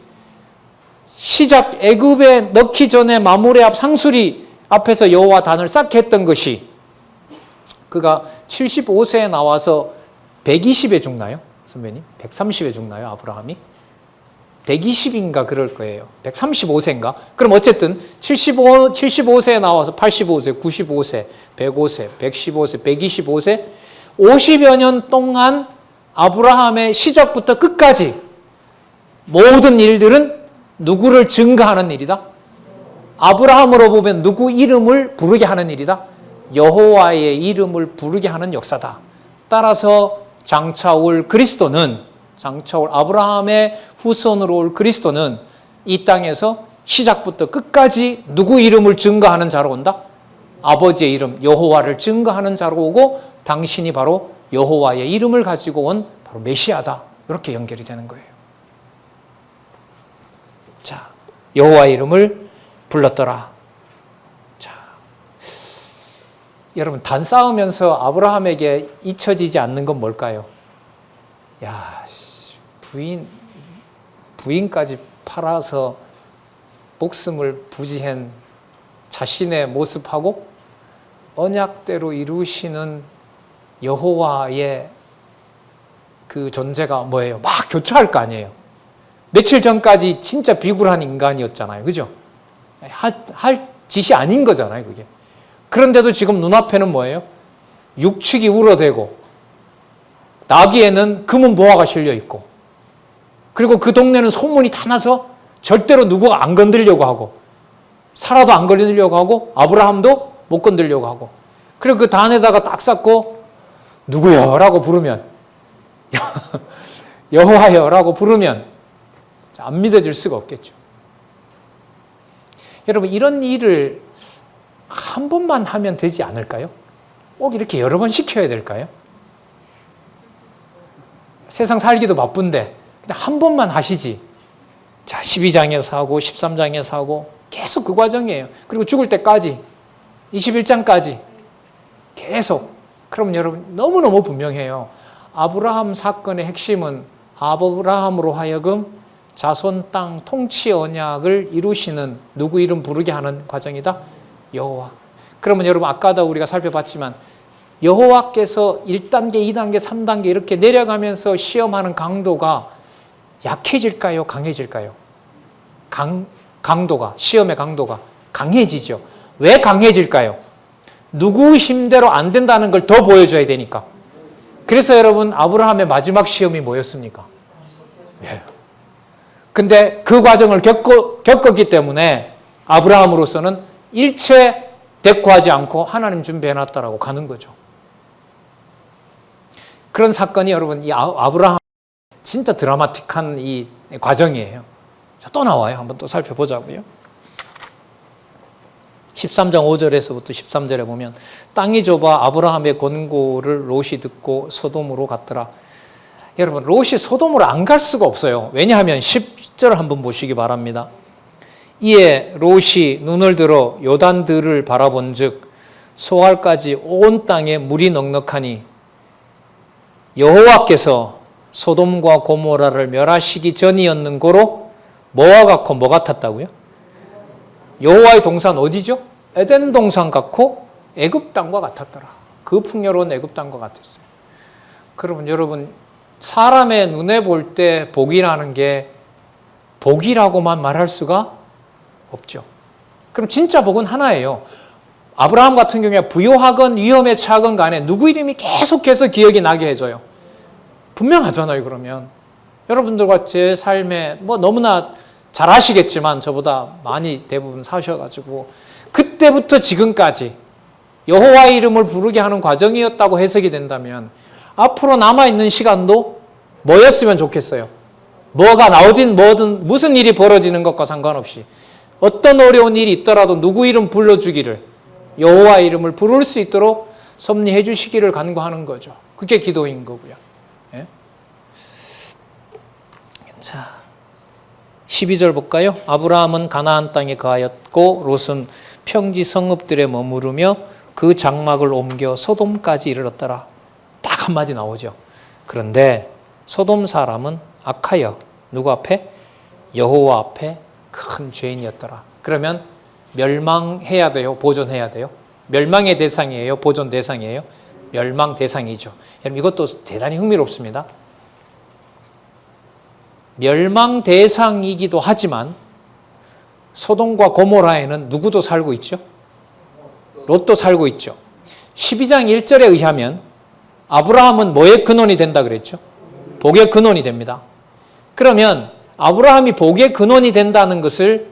시작 애굽에 넣기 전에 마므레 앞 상수리 앞에서 여호와 단을 쌓게 했던 것이 그가 75세에 나와서 120에 죽나요? 선배님? 130에 죽나요? 아브라함이? 120인가 그럴 거예요. 135세인가? 그럼 어쨌든 75세에 나와서 85세, 95세, 105세, 115세, 125세 50여 년 동안 아브라함의 시작부터 끝까지 모든 일들은 누구를 증거하는 일이다? 아브라함으로 보면 누구 이름을 부르게 하는 일이다? 여호와의 이름을 부르게 하는 역사다. 따라서 장차 올 그리스도는 장차 올 아브라함의 후손으로 올 그리스도는 이 땅에서 시작부터 끝까지 누구 이름을 증거하는 자로 온다? 아버지의 이름 여호와를 증거하는 자로 오고 당신이 바로 여호와의 이름을 가지고 온 바로 메시아다. 이렇게 연결이 되는 거예요. 자, 여호와의 이름을 불렀더라. 자, 여러분 단 쌓으면서 아브라함에게 잊혀지지 않는 건 뭘까요? 야, 부인까지 팔아서 목숨을 부지한 자신의 모습하고 언약대로 이루시는 여호와의 그 존재가 뭐예요? 막 교차할 거 아니에요. 며칠 전까지 진짜 비굴한 인간이었잖아요. 그죠? 할 짓이 아닌 거잖아요, 그게. 그런데도 지금 눈앞에는 뭐예요? 육축이 울어대고, 나귀에는 금은 보화가 실려 있고, 그리고 그 동네는 소문이 다 나서 절대로 누구가 안 건드리려고 하고, 사라도 안 건드리려고 하고, 아브라함도 못 건드리려고 하고, 그리고 그 단에다가 딱 쌓고, 누구요? 라고 부르면, 여호와여 라고 부르면 안 믿어질 수가 없겠죠. 여러분, 이런 일을 한 번만 하면 되지 않을까요? 꼭 이렇게 여러 번 시켜야 될까요? 세상 살기도 바쁜데 그냥 한 번만 하시지. 자, 12장에서 하고 13장에서 하고 계속 그 과정이에요. 그리고 죽을 때까지 21장까지 계속. 그럼 여러분 너무너무 분명해요. 아브라함 사건의 핵심은 아브라함으로 하여금 자손 땅 통치 언약을 이루시는 누구 이름 부르게 하는 과정이다? 여호와. 그러면 여러분 아까도 우리가 살펴봤지만 여호와께서 1단계, 2단계, 3단계 이렇게 내려가면서 시험하는 강도가 약해질까요? 강해질까요? 강도가, 시험의 강도가 강해지죠. 왜 강해질까요? 누구 힘대로 안 된다는 걸 더 보여줘야 되니까. 그래서 여러분 아브라함의 마지막 시험이 뭐였습니까? 예. 근데 그 과정을 겪었기 때문에 아브라함으로서는 일체 대꾸하지 않고 하나님 준비해놨다라고 가는 거죠. 그런 사건이 여러분 이 아브라함 진짜 드라마틱한 이 과정이에요. 자, 또 나와요. 한번 또 살펴보자고요. 13장 5절에서부터 13절에 보면 땅이 좁아 아브라함의 권고를 롯이 듣고 소돔으로 갔더라. 여러분 롯이 소돔으로 안 갈 수가 없어요. 왜냐하면 10절 한번 보시기 바랍니다. 이에 롯이 눈을 들어 요단들을 바라본즉 소알까지 온 땅에 물이 넉넉하니 여호와께서 소돔과 고모라를 멸하시기 전이었는고로 뭐와 같고 뭐 같았다고요? 여호와의 동산 어디죠? 에덴 동산 같고 애굽 땅과 같았더라. 그 풍요로운 애굽 땅과 같았어요. 그러면 여러분 사람의 눈에 볼 때 복이라는 게 복이라고만 말할 수가 없죠. 그럼 진짜 복은 하나예요. 아브라함 같은 경우에 부요하건 위험에 처하건 간에 누구 이름이 계속해서 기억이 나게 해줘요. 분명하잖아요. 그러면 여러분들과 제 삶에 뭐 너무나 잘 아시겠지만 저보다 많이 대부분 사셔가지고 그때부터 지금까지 여호와의 이름을 부르게 하는 과정이었다고 해석이 된다면 앞으로 남아있는 시간도 뭐였으면 좋겠어요? 뭐가 나오진 뭐든 무슨 일이 벌어지는 것과 상관없이 어떤 어려운 일이 있더라도 누구 이름 불러주기를 여호와의 이름을 부를 수 있도록 섭리해 주시기를 간구하는 거죠. 그게 기도인 거고요. 예? 자, 12절 볼까요? 아브라함은 가나안 땅에 거하였고 롯은 평지 성읍들에 머무르며 그 장막을 옮겨 소돔까지 이르렀더라. 딱 한마디 나오죠. 그런데 소돔 사람은 악하여 누구 앞에? 여호와 앞에 큰 죄인이었더라. 그러면 멸망해야 돼요? 보존해야 돼요? 멸망의 대상이에요? 보존 대상이에요? 멸망 대상이죠. 여러분 이것도 대단히 흥미롭습니다. 멸망 대상이기도 하지만 소돔과 고모라에는 누구도 살고 있죠? 롯도 살고 있죠. 12장 1절에 의하면 아브라함은 뭐의 근원이 된다 그랬죠? 복의 근원이 됩니다. 그러면 아브라함이 복의 근원이 된다는 것을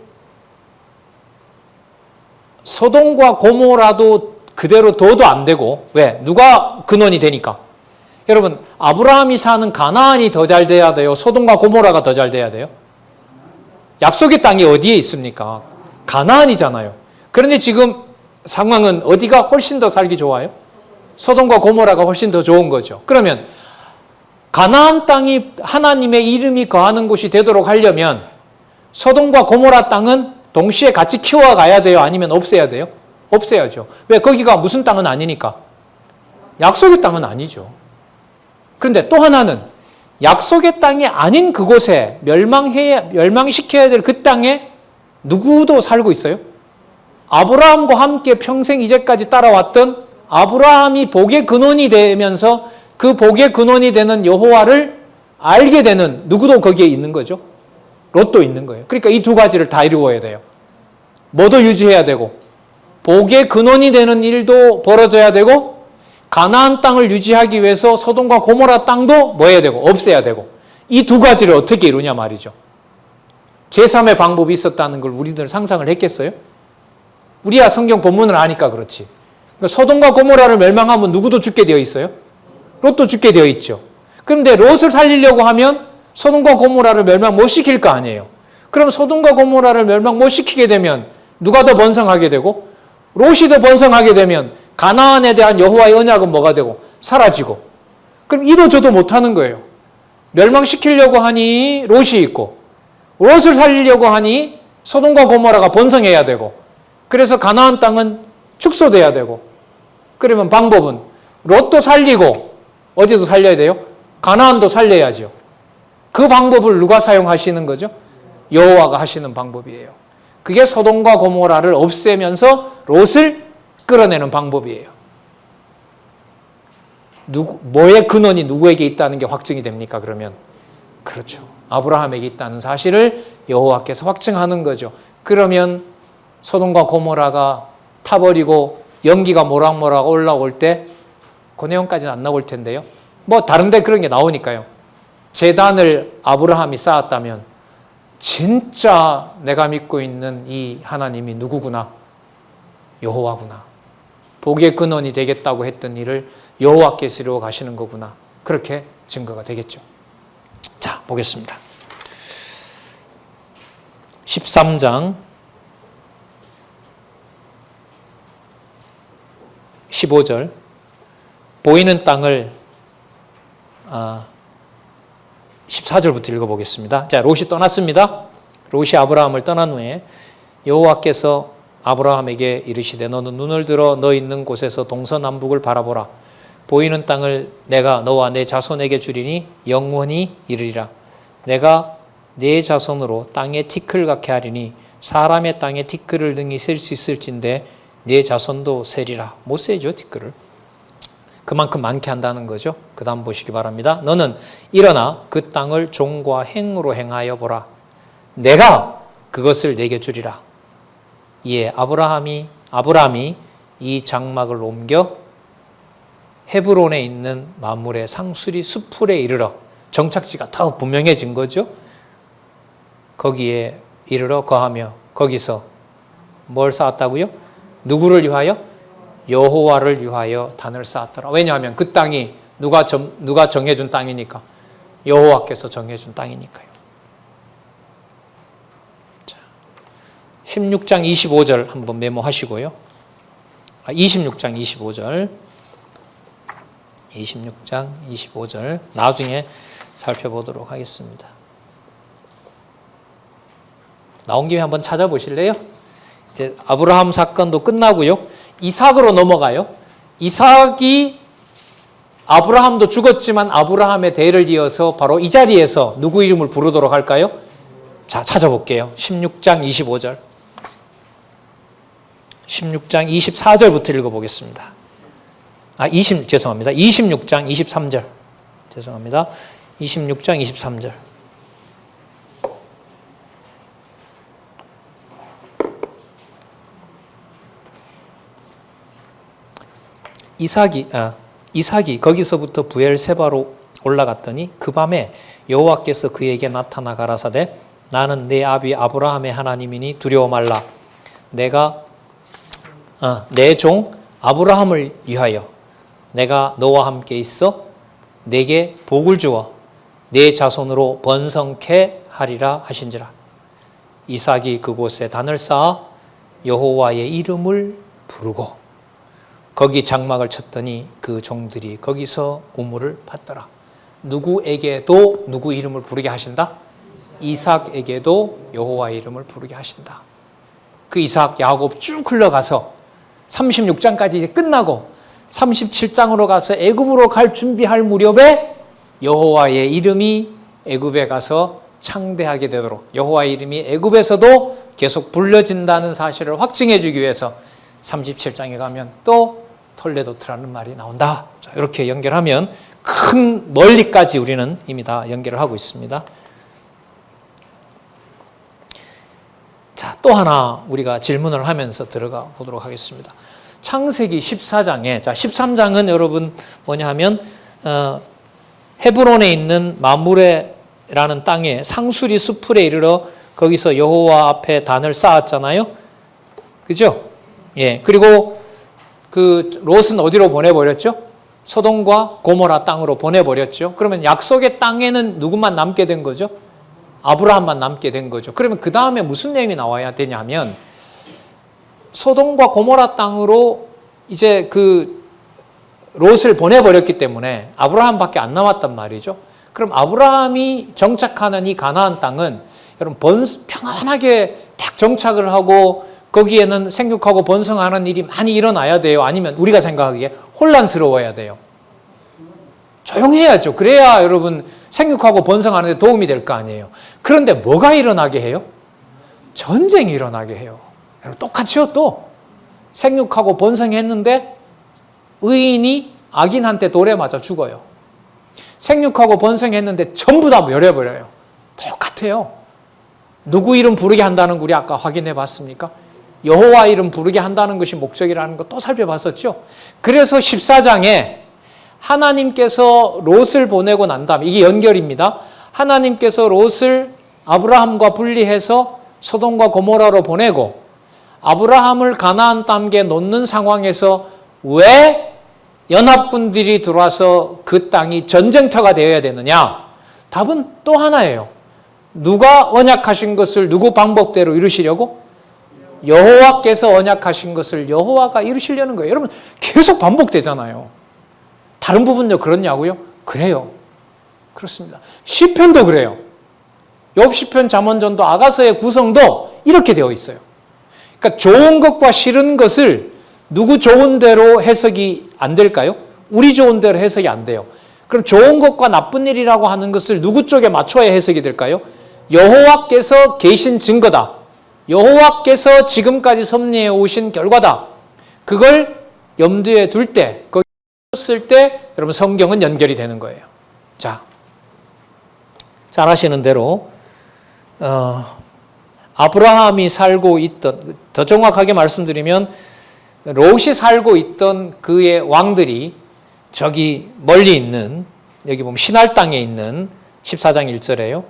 소돔과 고모라도 그대로 둬도 안 되고 왜? 누가 근원이 되니까? 여러분 아브라함이 사는 가나안이 더 잘 돼야 돼요? 소돔과 고모라가 더 잘 돼야 돼요? 약속의 땅이 어디에 있습니까? 가나안이잖아요. 그런데 지금 상황은 어디가 훨씬 더 살기 좋아요? 소돔과 고모라가 훨씬 더 좋은 거죠. 그러면 가나안 땅이 하나님의 이름이 거하는 곳이 되도록 하려면 소돔과 고모라 땅은 동시에 같이 키워가야 돼요? 아니면 없애야 돼요? 없애야죠. 왜? 거기가 무슨 땅은 아니니까. 약속의 땅은 아니죠. 그런데 또 하나는 약속의 땅이 아닌 그곳에 멸망시켜야 될 그 땅에 누구도 살고 있어요? 아브라함과 함께 평생 이제까지 따라왔던 아브라함이 복의 근원이 되면서 그 복의 근원이 되는 여호와를 알게 되는 누구도 거기에 있는 거죠. 롯도 있는 거예요. 그러니까 이 두 가지를 다 이루어야 돼요. 뭐도 유지해야 되고 복의 근원이 되는 일도 벌어져야 되고 가나안 땅을 유지하기 위해서 소돔과 고모라 땅도 뭐 해야 되고 없애야 되고 이 두 가지를 어떻게 이루냐 말이죠. 제3의 방법이 있었다는 걸 우리들 상상을 했겠어요? 우리야 성경 본문을 아니까 그렇지. 그러니까 소돔과 고모라를 멸망하면 누구도 죽게 되어 있어요? 롯도 죽게 되어 있죠. 그런데 롯을 살리려고 하면 소돔과 고모라를 멸망 못 시킬 거 아니에요. 그럼 소돔과 고모라를 멸망 못 시키게 되면 누가 더 번성하게 되고 롯이 더 번성하게 되면 가나안에 대한 여호와의 언약은 뭐가 되고 사라지고 그럼 이도 저도 못하는 거예요. 멸망시키려고 하니 롯이 있고 롯을 살리려고 하니 소돔과 고모라가 번성해야 되고 그래서 가나안 땅은 축소돼야 되고 그러면 방법은 롯도 살리고 어디도 살려야 돼요? 가나안도 살려야죠. 그 방법을 누가 사용하시는 거죠? 여호와가 하시는 방법이에요. 그게 소돔과 고모라를 없애면서 롯을 끌어내는 방법이에요. 뭐의 근원이 누구에게 있다는 게 확증이 됩니까? 그러면 그렇죠. 아브라함에게 있다는 사실을 여호와께서 확증하는 거죠. 그러면 소돔과 고모라가 타버리고 연기가 모락모락 올라올 때 그 내용까지는 안 나올 텐데요. 뭐 다른 데 그런 게 나오니까요. 제단을 아브라함이 쌓았다면 진짜 내가 믿고 있는 이 하나님이 누구구나. 여호와구나. 복의 근원이 되겠다고 했던 일을 여호와께서 이루어 가시는 거구나. 그렇게 증거가 되겠죠. 자, 보겠습니다. 13장 15절 보이는 땅을 14절부터 읽어보겠습니다. 자, 롯이 떠났습니다. 롯이 아브라함을 떠난 후에 여호와께서 아브라함에게 이르시되 너는 눈을 들어 너 있는 곳에서 동서남북을 바라보라. 보이는 땅을 내가 너와 내 자손에게 주리니 영원히 이르리라. 내가 내 자손으로 땅에 티끌 같게 하리니 사람의 땅에 티끌을 능히 셀 수 있을진데 내 자손도 세리라. 못 세죠, 티끌을. 그만큼 많게 한다는 거죠. 그 다음 보시기 바랍니다. 너는 일어나 그 땅을 종과 행으로 행하여 보라. 내가 그것을 내게 주리라. 이에 아브라함이 이 장막을 옮겨 헤브론에 있는 마물의 상수리 수풀에 이르러 정착지가 더 분명해진 거죠. 거기에 이르러 거하며 거기서 뭘 쌓았다고요? 누구를 위하여? 여호와를 위하여 단을 쌓았더라. 왜냐하면 그 땅이 누가 정해준 땅이니까. 여호와께서 정해준 땅이니까요. 자, 16장 25절 한번 메모하시고요. 26장 25절. 26장 25절 나중에 살펴보도록 하겠습니다. 나온 김에 한번 찾아보실래요? 이제 아브라함 사건도 끝나고요. 이삭으로 넘어가요. 이삭이 아브라함도 죽었지만 아브라함의 대를 이어서 바로 이 자리에서 누구 이름을 부르도록 할까요? 자, 찾아볼게요. 16장 25절. 16장 24절부터 읽어보겠습니다. 죄송합니다. 26장 23절. 죄송합니다. 26장 23절. 이삭이 거기서부터 부엘세바로 올라갔더니 그 밤에 여호와께서 그에게 나타나 가라사대 나는 내 아비 아브라함의 하나님이니 두려워 말라. 내가 내 종 아브라함을 위하여 내가 너와 함께 있어 내게 복을 주어 내 자손으로 번성케 하리라 하신지라. 이삭이 그곳에 단을 쌓아 여호와의 이름을 부르고 거기 장막을 쳤더니 그 종들이 거기서 우물을 팠더라. 누구에게도 누구 이름을 부르게 하신다? 이삭에게도 여호와의 이름을 부르게 하신다. 그 이삭 야곱 쭉 흘러가서 36장까지 이제 끝나고 37장으로 가서 애굽으로 갈 준비할 무렵에 여호와의 이름이 애굽에 가서 창대하게 되도록 여호와의 이름이 애굽에서도 계속 불려진다는 사실을 확증해 주기 위해서 37장에 가면 또 톨레도트라는 말이 나온다. 자, 이렇게 연결하면 큰 큰 멀리까지 우리는 이미 다 연결을 하고 있습니다. 자, 또 하나 우리가 질문을 하면서 들어가 보도록 하겠습니다. 창세기 14장에, 자, 13장은 여러분 뭐냐 하면, 헤브론에 있는 마므레라는 땅에 상수리 수풀에 이르러 거기서 여호와 앞에 단을 쌓았잖아요. 그죠? 예. 그리고 그 롯은 어디로 보내버렸죠? 소돔과 고모라 땅으로 보내버렸죠. 그러면 약속의 땅에는 누구만 남게 된 거죠? 아브라함만 남게 된 거죠. 그러면 그 다음에 무슨 내용이 나와야 되냐면 소돔과 고모라 땅으로 이제 그 롯을 보내버렸기 때문에 아브라함밖에 안 남았단 말이죠. 그럼 아브라함이 정착하는 이 가나안 땅은 여러분 평안하게 딱 정착을 하고 거기에는 생육하고 번성하는 일이 많이 일어나야 돼요? 아니면 우리가 생각하기에 혼란스러워야 돼요? 조용해야죠. 그래야 여러분 생육하고 번성하는 데 도움이 될 거 아니에요. 그런데 뭐가 일어나게 해요? 전쟁이 일어나게 해요. 여러분 똑같죠. 또 생육하고 번성했는데 의인이 악인한테 돌에 맞아 죽어요. 생육하고 번성했는데 전부 다 멸해버려요. 똑같아요. 누구 이름 부르게 한다는 거 우리 아까 확인해 봤습니까? 여호와 이름 부르게 한다는 것이 목적이라는 거 또 살펴봤었죠. 그래서 14장에 하나님께서 롯을 보내고 난 다음에, 이게 연결입니다. 하나님께서 롯을 아브라함과 분리해서 소돔과 고모라로 보내고 아브라함을 가나안 땅에 놓는 상황에서 왜 연합군들이 들어와서 그 땅이 전쟁터가 되어야 되느냐? 답은 또 하나예요. 누가 언약하신 것을 누구 방법대로 이루시려고? 여호와께서 언약하신 것을 여호와가 이루시려는 거예요. 여러분 계속 반복되잖아요. 다른 부분도 그렇냐고요? 그래요. 그렇습니다. 시편도 그래요. 욥 시편, 잠언전도, 아가서의 구성도 이렇게 되어 있어요. 그러니까 좋은 것과 싫은 것을 누구 좋은 대로 해석이 안 될까요? 우리 좋은 대로 해석이 안 돼요. 그럼 좋은 것과 나쁜 일이라고 하는 것을 누구 쪽에 맞춰야 해석이 될까요? 여호와께서 계신 증거다. 여호와께서 지금까지 섭리해 오신 결과다. 그걸 염두에 둘 때, 거기 쓸 때 여러분 성경은 연결이 되는 거예요. 자, 잘 아시는 대로 아브라함이 살고 있던, 더 정확하게 말씀드리면 롯이 살고 있던 그의 왕들이 저기 멀리 있는, 여기 보면 시날 땅에 있는 14장 1절에요.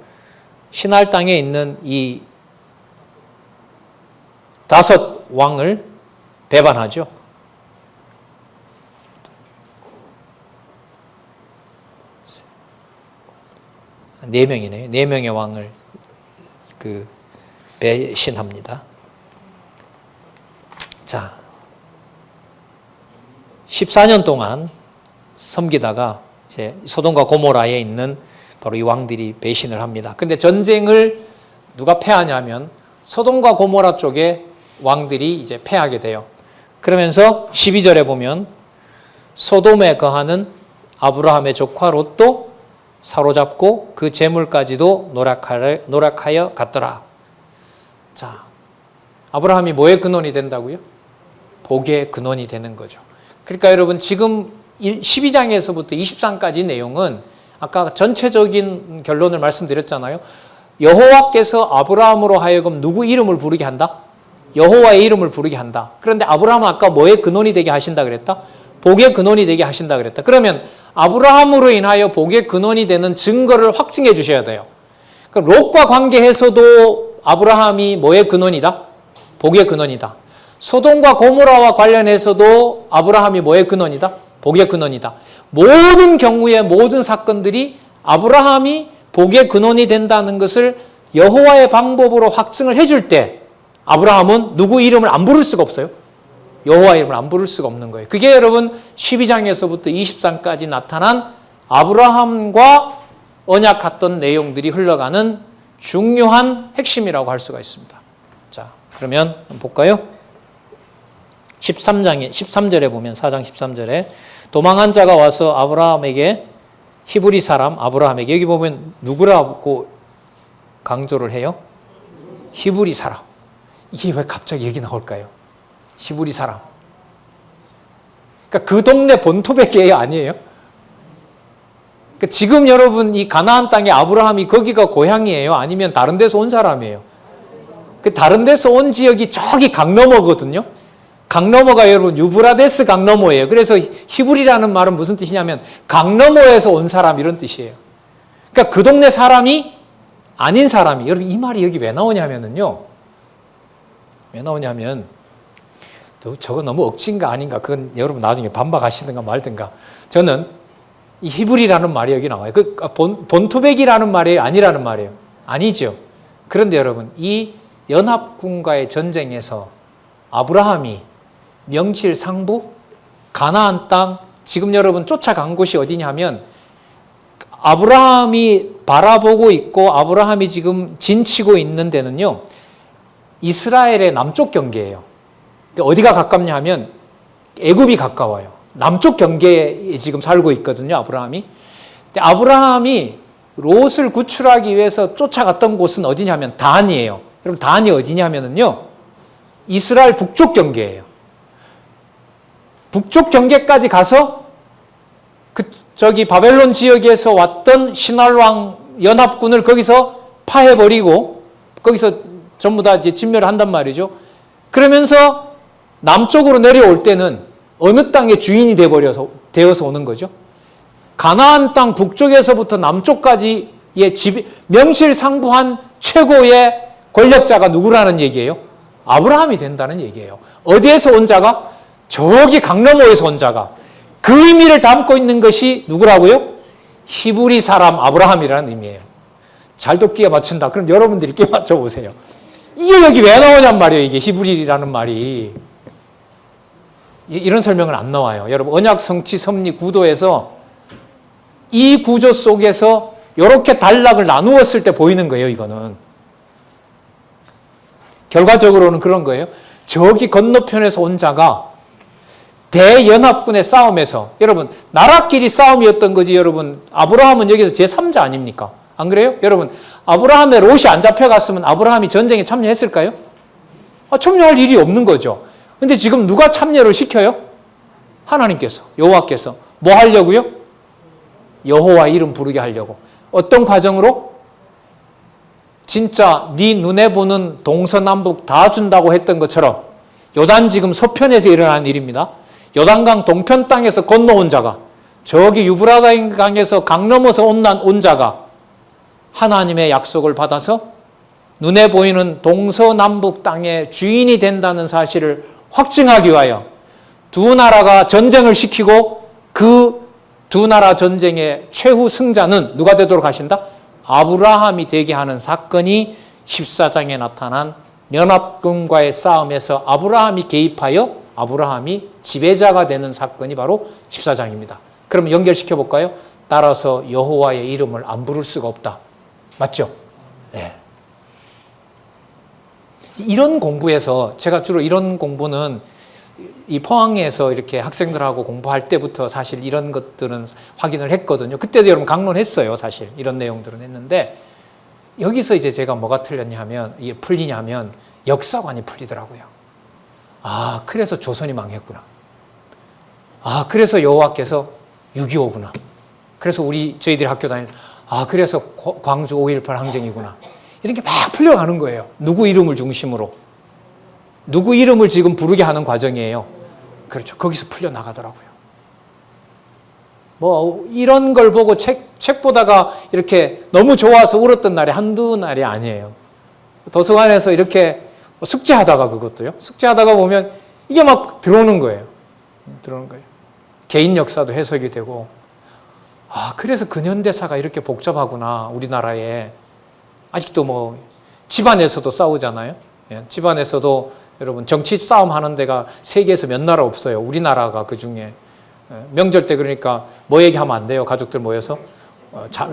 시날 땅에 있는 이 5 왕을 배반하죠. 네 명이네요. 4명의 왕을 배신합니다. 자, 14년 동안 섬기다가 이제 소돔과 고모라에 있는 바로 이 왕들이 배신을 합니다. 근데 전쟁을 누가 패하냐면 소돔과 고모라 쪽에 왕들이 이제 패하게 돼요. 그러면서 12절에 보면 소돔에 거하는 아브라함의 조카 롯도 사로잡고 그 재물까지도 노력하여 갔더라. 자, 아브라함이 뭐의 근원이 된다고요? 복의 근원이 되는 거죠. 그러니까 여러분 지금 12장에서부터 23장까지 내용은 아까 전체적인 결론을 말씀드렸잖아요. 여호와께서 아브라함으로 하여금 누구 이름을 부르게 한다? 여호와의 이름을 부르게 한다. 그런데 아브라함은 아까 뭐의 근원이 되게 하신다 그랬다? 복의 근원이 되게 하신다 그랬다. 그러면 아브라함으로 인하여 복의 근원이 되는 증거를 확증해 주셔야 돼요. 그럼 롯과 관계해서도 아브라함이 뭐의 근원이다? 복의 근원이다. 소돔과 고모라와 관련해서도 아브라함이 뭐의 근원이다? 복의 근원이다. 모든 경우에 모든 사건들이 아브라함이 복의 근원이 된다는 것을 여호와의 방법으로 확증을 해줄 때 아브라함은 누구 이름을 안 부를 수가 없어요. 여호와 이름을 안 부를 수가 없는 거예요. 그게 여러분 12장에서부터 20장까지 나타난 아브라함과 언약했던 내용들이 흘러가는 중요한 핵심이라고 할 수가 있습니다. 자, 그러면 한번 볼까요? 13절에 보면 4장 13절에 도망한 자가 와서 아브라함에게 히브리 사람 아브라함에게, 여기 보면 누구라고 강조를 해요? 히브리 사람. 이게 왜 갑자기 얘기 나올까요? 히브리 사람. 그러니까 그 동네 본토백이 아니에요? 그러니까 지금 여러분 이 가나안 땅에 아브라함이 거기가 고향이에요? 아니면 다른 데서 온 사람이에요? 그 다른 데서 온 지역이 저기 강 너머거든요. 강 너머가 여러분 유브라데스 강 너머예요. 그래서 히브리라는 말은 무슨 뜻이냐면 강 너머에서 온 사람 이런 뜻이에요. 그러니까 그 동네 사람이 아닌 사람이, 여러분 이 말이 여기 왜 나오냐면요. 왜 나오냐면 저거 너무 억지인가 아닌가 그건 여러분 나중에 반박하시든가 말든가. 저는 이 히브리라는 말이 여기 나와요. 그 본토백이라는 말이에요? 아니라는 말이에요? 아니죠. 그런데 여러분 이 연합군과의 전쟁에서 아브라함이 명실상부 가나안 땅, 지금 여러분 쫓아간 곳이 어디냐면 아브라함이 바라보고 있고 아브라함이 지금 진치고 있는 데는요, 이스라엘의 남쪽 경계예요. 어디가 가깝냐 하면 애굽이 가까워요. 남쪽 경계에 지금 살고 있거든요, 아브라함이. 근데 아브라함이 롯을 구출하기 위해서 쫓아갔던 곳은 어디냐면 단이에요. 여러분 단이 어디냐면요, 이스라엘 북쪽 경계예요. 북쪽 경계까지 가서 저기 바벨론 지역에서 왔던 신할왕 연합군을 거기서 파해버리고 거기서 전부 다 이제 진멸을 한단 말이죠. 그러면서 남쪽으로 내려올 때는 어느 땅의 주인이 되어서 오는 거죠. 가나안 땅 북쪽에서부터 남쪽까지의 명실상부한 최고의 권력자가 누구라는 얘기예요? 아브라함이 된다는 얘기예요. 어디에서 온 자가? 저기 강 너머에서 온 자가. 그 의미를 담고 있는 것이 누구라고요? 히브리 사람 아브라함이라는 의미예요. 잘도 끼워 맞춘다. 그럼 여러분들이 끼워 맞춰보세요. 이게 여기 왜 나오냔 말이에요. 이게 히브리라는 말이. 이런 설명은 안 나와요. 여러분 언약 성취 섭리 구도에서 이 구조 속에서 이렇게 단락을 나누었을 때 보이는 거예요. 이거는. 결과적으로는 그런 거예요. 저기 건너편에서 온 자가 대연합군의 싸움에서, 여러분 나라끼리 싸움이었던 거지. 여러분 아브라함은 여기서 제3자 아닙니까? 안 그래요? 여러분 아브라함의 롯이 안 잡혀갔으면 아브라함이 전쟁에 참여했을까요? 참여할 일이 없는 거죠. 근데 지금 누가 참여를 시켜요? 하나님께서, 여호와께서. 뭐 하려고요? 여호와 이름 부르게 하려고. 어떤 과정으로? 진짜 네 눈에 보는 동서남북 다 준다고 했던 것처럼 요단 지금 서편에서 일어난 일입니다. 요단강 동편 땅에서 건너온 자가, 저기 유브라데 강에서 강 넘어서 온 자가 하나님의 약속을 받아서 눈에 보이는 동서남북 땅의 주인이 된다는 사실을 확증하기 위하여 두 나라가 전쟁을 시키고 그 두 나라 전쟁의 최후 승자는 누가 되도록 하신다? 아브라함이 되게 하는 사건이 14장에 나타난 연합군과의 싸움에서 아브라함이 개입하여 아브라함이 지배자가 되는 사건이 바로 14장입니다. 그럼 연결시켜 볼까요? 따라서 여호와의 이름을 안 부를 수가 없다. 맞죠? 네. 이런 공부에서, 제가 주로 이런 공부는 이 포항에서 이렇게 학생들하고 공부할 때부터 사실 이런 것들은 확인을 했거든요. 그때도 여러분 강론했어요. 사실 이런 내용들은 했는데, 여기서 이제 제가 뭐가 틀렸냐면, 이게 풀리냐면 역사관이 풀리더라고요. 그래서 조선이 망했구나. 그래서 여호와께서 6.25구나. 그래서 저희들이 학교 다닐 그래서 광주 5.18 항쟁이구나. 이런 게 막 풀려가는 거예요. 누구 이름을 중심으로. 누구 이름을 지금 부르게 하는 과정이에요. 그렇죠. 거기서 풀려나가더라고요. 이런 걸 보고 책 보다가 이렇게 너무 좋아서 울었던 날이 한두 날이 아니에요. 도서관에서 이렇게 숙제하다가, 그것도요. 숙제하다가 보면 이게 막 들어오는 거예요. 개인 역사도 해석이 되고, 그래서 근현대사가 이렇게 복잡하구나, 우리나라에. 아직도 집안에서도 싸우잖아요. 집안에서도 여러분 정치 싸움 하는 데가 세계에서 몇 나라 없어요. 우리나라가 그 중에. 명절 때 그러니까 뭐 얘기하면 안 돼요. 가족들 모여서.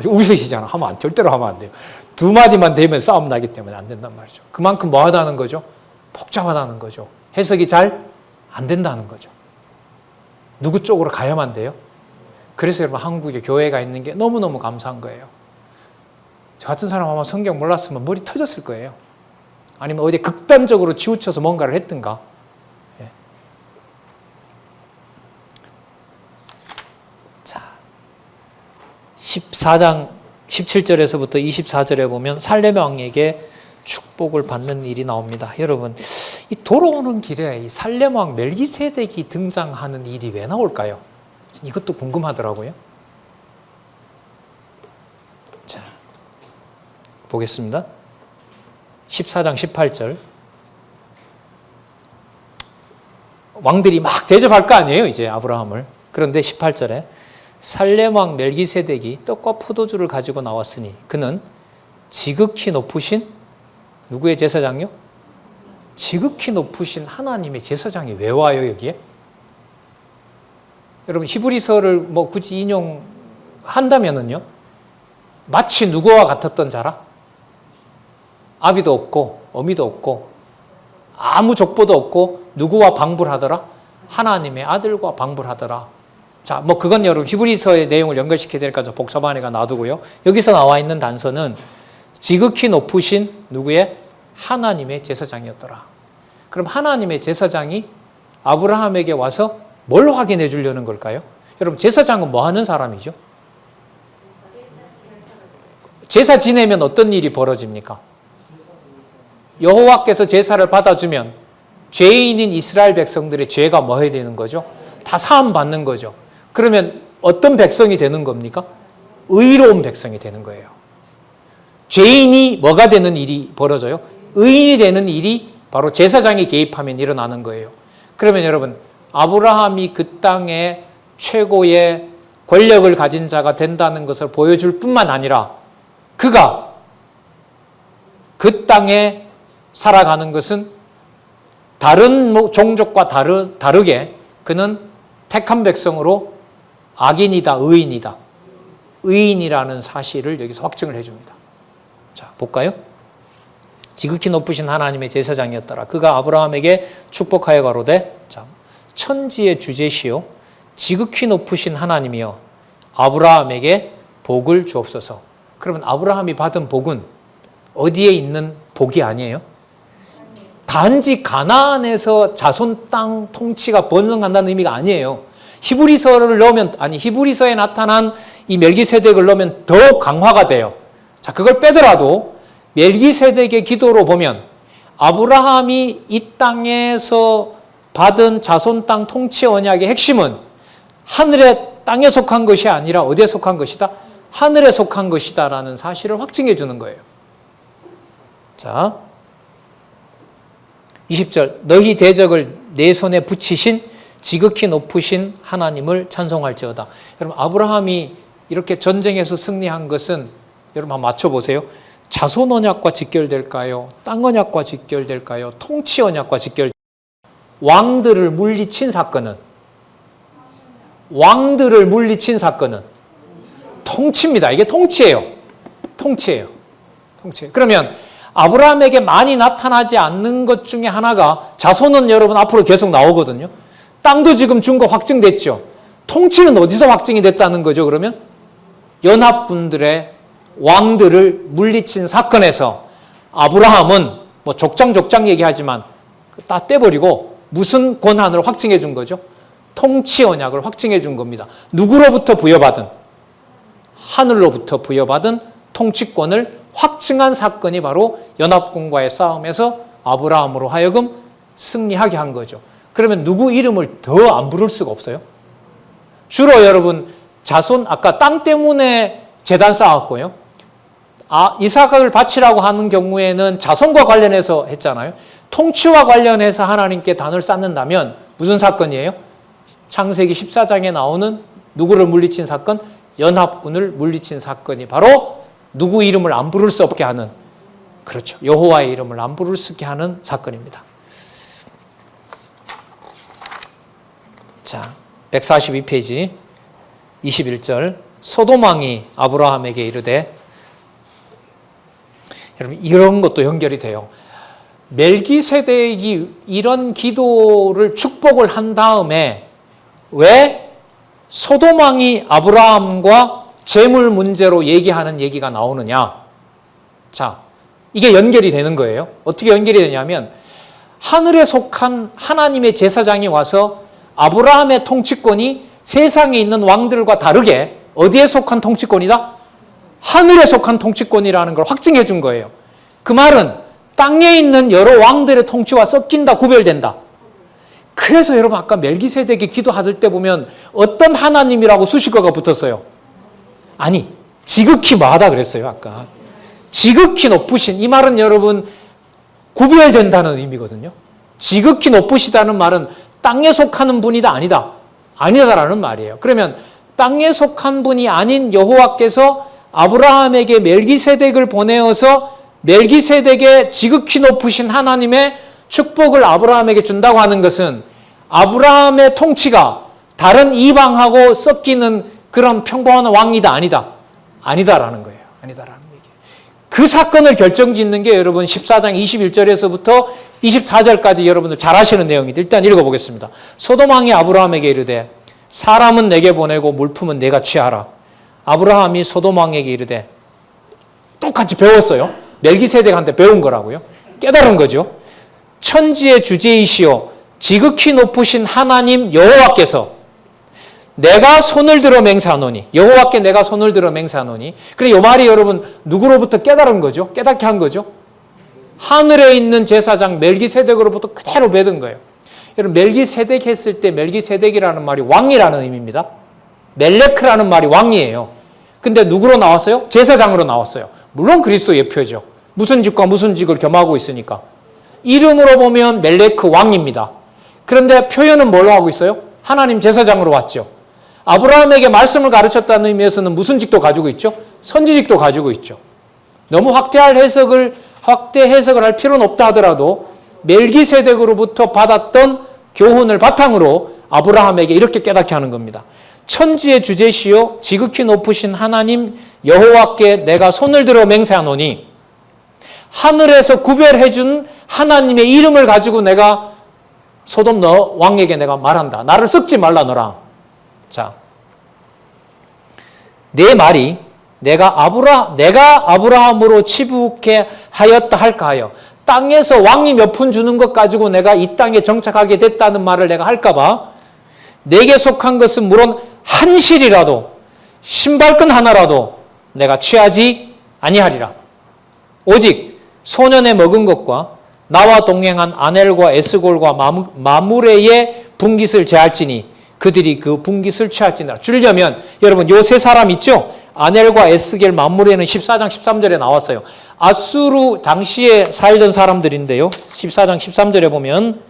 우리시잖아. 절대로 하면 안 돼요. 두 마디만 되면 싸움 나기 때문에 안 된단 말이죠. 그만큼 뭐 하다는 거죠? 복잡하다는 거죠. 해석이 잘 안 된다는 거죠. 누구 쪽으로 가야만 돼요? 그래서 여러분 한국에 교회가 있는 게 너무너무 감사한 거예요. 저 같은 사람 아마 성경 몰랐으면 머리 터졌을 거예요. 아니면 어디 극단적으로 치우쳐서 뭔가를 했든가. 14장 17절에서부터 24절에 보면 살렘 왕에게 축복을 받는 일이 나옵니다. 여러분, 이 돌아오는 길에 이 살렘 왕 멜기세덱이 등장하는 일이 왜 나올까요? 이것도 궁금하더라고요. 자, 보겠습니다. 14장 18절. 왕들이 막 대접할 거 아니에요, 이제 아브라함을. 그런데 18절에 살렘 왕 멜기세덱이 떡과 포도주를 가지고 나왔으니 그는 지극히 높으신 누구의 제사장이요? 지극히 높으신 하나님의 제사장이 왜 와요, 여기에? 여러분, 히브리서를 뭐 굳이 인용한다면은요, 마치 누구와 같았던 자라? 아비도 없고, 어미도 없고, 아무 족보도 없고, 누구와 방불하더라? 하나님의 아들과 방불하더라. 자, 뭐 그건 여러분 히브리서의 내용을 연결시켜야 되니까 좀 복잡하니까 놔두고요. 여기서 나와 있는 단서는 지극히 높으신 누구의? 하나님의 제사장이었더라. 그럼 하나님의 제사장이 아브라함에게 와서 뭘 확인해 주려는 걸까요? 여러분, 제사장은 뭐 하는 사람이죠? 제사 지내면 어떤 일이 벌어집니까? 여호와께서 제사를 받아주면 죄인인 이스라엘 백성들의 죄가 뭐 해야 되는 거죠? 다 사함 받는 거죠. 그러면 어떤 백성이 되는 겁니까? 의로운 백성이 되는 거예요. 죄인이 뭐가 되는 일이 벌어져요? 의인이 되는 일이 바로 제사장이 개입하면 일어나는 거예요. 그러면 여러분, 아브라함이 그 땅의 최고의 권력을 가진 자가 된다는 것을 보여줄 뿐만 아니라 그가 그 땅에 살아가는 것은 다른 종족과 다르게 그는 택한 백성으로 악인이다, 의인이다. 의인이라는 사실을 여기서 확증을 해줍니다. 자, 볼까요? 지극히 높으신 하나님의 제사장이었더라. 그가 아브라함에게 축복하여 가로되, 자, 천지의 주제시요 지극히 높으신 하나님이여 아브라함에게 복을 주옵소서. 그러면 아브라함이 받은 복은 어디에 있는 복이 아니에요? 단지 가나안에서 자손 땅 통치가 번성한다는 의미가 아니에요. 히브리서를 넣으면, 히브리서에 나타난 이 멜기세덱을 넣으면 더 강화가 돼요. 자, 그걸 빼더라도 멜기세덱의 기도로 보면 아브라함이 이 땅에서 받은 자손 땅 통치 언약의 핵심은 하늘의 땅에 속한 것이 아니라 어디에 속한 것이다? 하늘에 속한 것이다라는 사실을 확증해 주는 거예요. 자, 20절. 너희 대적을 내 손에 붙이신 지극히 높으신 하나님을 찬송할지어다. 여러분, 아브라함이 이렇게 전쟁에서 승리한 것은 여러분 한번 맞춰보세요. 자손 언약과 직결될까요? 땅 언약과 직결될까요? 통치 언약과 직결. 왕들을 물리친 사건은 통치입니다. 이게 통치예요. 그러면 아브라함에게 많이 나타나지 않는 것 중에 하나가 자손은 여러분 앞으로 계속 나오거든요. 땅도 지금 준 거 확증됐죠. 통치는 어디서 확증이 됐다는 거죠, 그러면? 연합군들의 왕들을 물리친 사건에서 아브라함은 뭐 족장 얘기하지만 다 떼버리고 무슨 권한을 확증해 준 거죠? 통치 언약을 확증해 준 겁니다. 누구로부터 부여받은? 하늘로부터 부여받은 통치권을 확증한 사건이 바로 연합군과의 싸움에서 아브라함으로 하여금 승리하게 한 거죠. 그러면 누구 이름을 더 안 부를 수가 없어요? 주로 여러분 자손, 아까 땅 때문에 제단 쌓았고요. 이삭을 바치라고 하는 경우에는 자손과 관련해서 했잖아요. 통치와 관련해서 하나님께 단을 쌓는다면 무슨 사건이에요? 창세기 14장에 나오는 누구를 물리친 사건? 연합군을 물리친 사건이 바로 누구 이름을 안 부를 수 없게 하는, 그렇죠, 여호와의 이름을 안 부를 수 없게 하는 사건입니다. 자, 142페이지 21절. 소돔 왕이 아브라함에게 이르되, 여러분 이런 것도 연결이 돼요. 멜기세덱이 이런 기도를 축복을 한 다음에 왜 소돔 왕이 아브라함과 재물 문제로 얘기하는 얘기가 나오느냐? 자, 이게 연결이 되는 거예요. 어떻게 연결이 되냐면 하늘에 속한 하나님의 제사장이 와서 아브라함의 통치권이 세상에 있는 왕들과 다르게 어디에 속한 통치권이다? 하늘에 속한 통치권이라는 걸 확증해 준 거예요. 그 말은 땅에 있는 여러 왕들의 통치와 섞인다, 구별된다. 그래서 여러분 아까 멜기세덱이 기도하실 때 보면 어떤 하나님이라고 수식어가 붙었어요. 아니, 지극히 뭐하다 그랬어요, 아까. 지극히 높으신, 이 말은 여러분 구별된다는 의미거든요. 지극히 높으시다는 말은 땅에 속하는 분이다, 아니다. 아니다라는 말이에요. 그러면 땅에 속한 분이 아닌 여호와께서 아브라함에게 멜기세덱을 보내어서 멜기세덱의 지극히 높으신 하나님의 축복을 아브라함에게 준다고 하는 것은 아브라함의 통치가 다른 이방하고 섞이는 그런 평범한 왕이다, 아니다. 아니다라는 거예요. 아니다라는 얘기예요. 그 사건을 결정짓는 게 여러분 14장 21절에서부터 24절까지 여러분들 잘 아시는 내용인데 일단 읽어보겠습니다. 소돔 왕이 아브라함에게 이르되 사람은 내게 보내고 물품은 내가 취하라. 아브라함이 소돔 왕에게 이르되 똑같이 배웠어요. 멜기세덱한테 배운 거라고요. 깨달은 거죠. 천지의 주제이시오 지극히 높으신 하나님 여호와께서 내가 손을 들어 맹세하노니, 여호와께 내가 손을 들어 맹세하노니. 그래, 이 말이 여러분 누구로부터 깨달은 거죠? 깨닫게 한 거죠? 하늘에 있는 제사장 멜기세덱으로부터 그대로 배든 거예요. 여러분 멜기세덱 했을 때 멜기세덱이라는 말이 왕이라는 의미입니다. 멜레크라는 말이 왕이에요. 근데 누구로 나왔어요? 제사장으로 나왔어요. 물론 그리스도 예표죠. 무슨 직과 무슨 직을 겸하고 있으니까. 이름으로 보면 멜레크 왕입니다. 그런데 표현은 뭘로 하고 있어요? 하나님 제사장으로 왔죠. 아브라함에게 말씀을 가르쳤다는 의미에서는 무슨 직도 가지고 있죠? 선지직도 가지고 있죠. 너무 확대 해석을 할 필요는 없다 하더라도 멜기세덱으로부터 받았던 교훈을 바탕으로 아브라함에게 이렇게 깨닫게 하는 겁니다. 천지의 주제시요 지극히 높으신 하나님 여호와께 내가 손을 들어 맹세하노니 하늘에서 구별해 준 하나님의 이름을 가지고 내가 소돔 너 왕에게 내가 말한다. 나를 썩지 말라 너라. 자, 내 말이 내가 아브라함으로 치부케 하였다 할까 하여 땅에서 왕이 몇 푼 주는 것 가지고 내가 이 땅에 정착하게 됐다는 말을 내가 할까 봐 내게 속한 것은 물론 한 실이라도 신발끈 하나라도 내가 취하지 아니하리라. 오직 소년에 먹은 것과 나와 동행한 아넬과 에스골과 마무레의 분깃을 제할지니 그들이 그 분깃을 취할지니라. 줄려면 여러분 요 세 사람 있죠? 아넬과 에스겔 마무레는 14장 13절에 나왔어요. 아수르 당시에 살던 사람들인데요. 14장 13절에 보면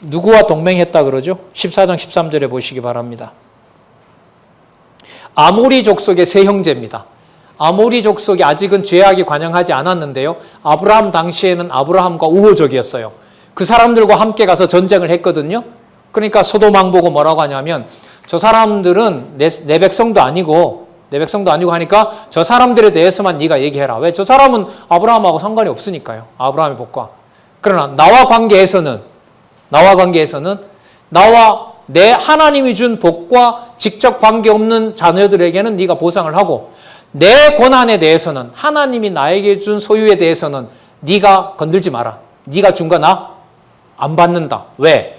누구와 동맹했다 그러죠? 14장 13절에 보시기 바랍니다. 아모리 족속의 세 형제입니다. 아모리 족속이 아직은 죄악이 관영하지 않았는데요. 아브라함 당시에는 아브라함과 우호적이었어요. 그 사람들과 함께 가서 전쟁을 했거든요. 그러니까 소돔 왕 보고 뭐라고 하냐면 저 사람들은 내 백성도 아니고 하니까 저 사람들에 대해서만 네가 얘기해라. 왜? 저 사람은 아브라함하고 상관이 없으니까요. 아브라함의 복과. 그러나 나와 관계에서는 나와 내 하나님이 준 복과 직접 관계없는 자녀들에게는 네가 보상을 하고 내 권한에 대해서는 하나님이 나에게 준 소유에 대해서는 네가 건들지 마라. 네가 준 거 나 안 받는다. 왜?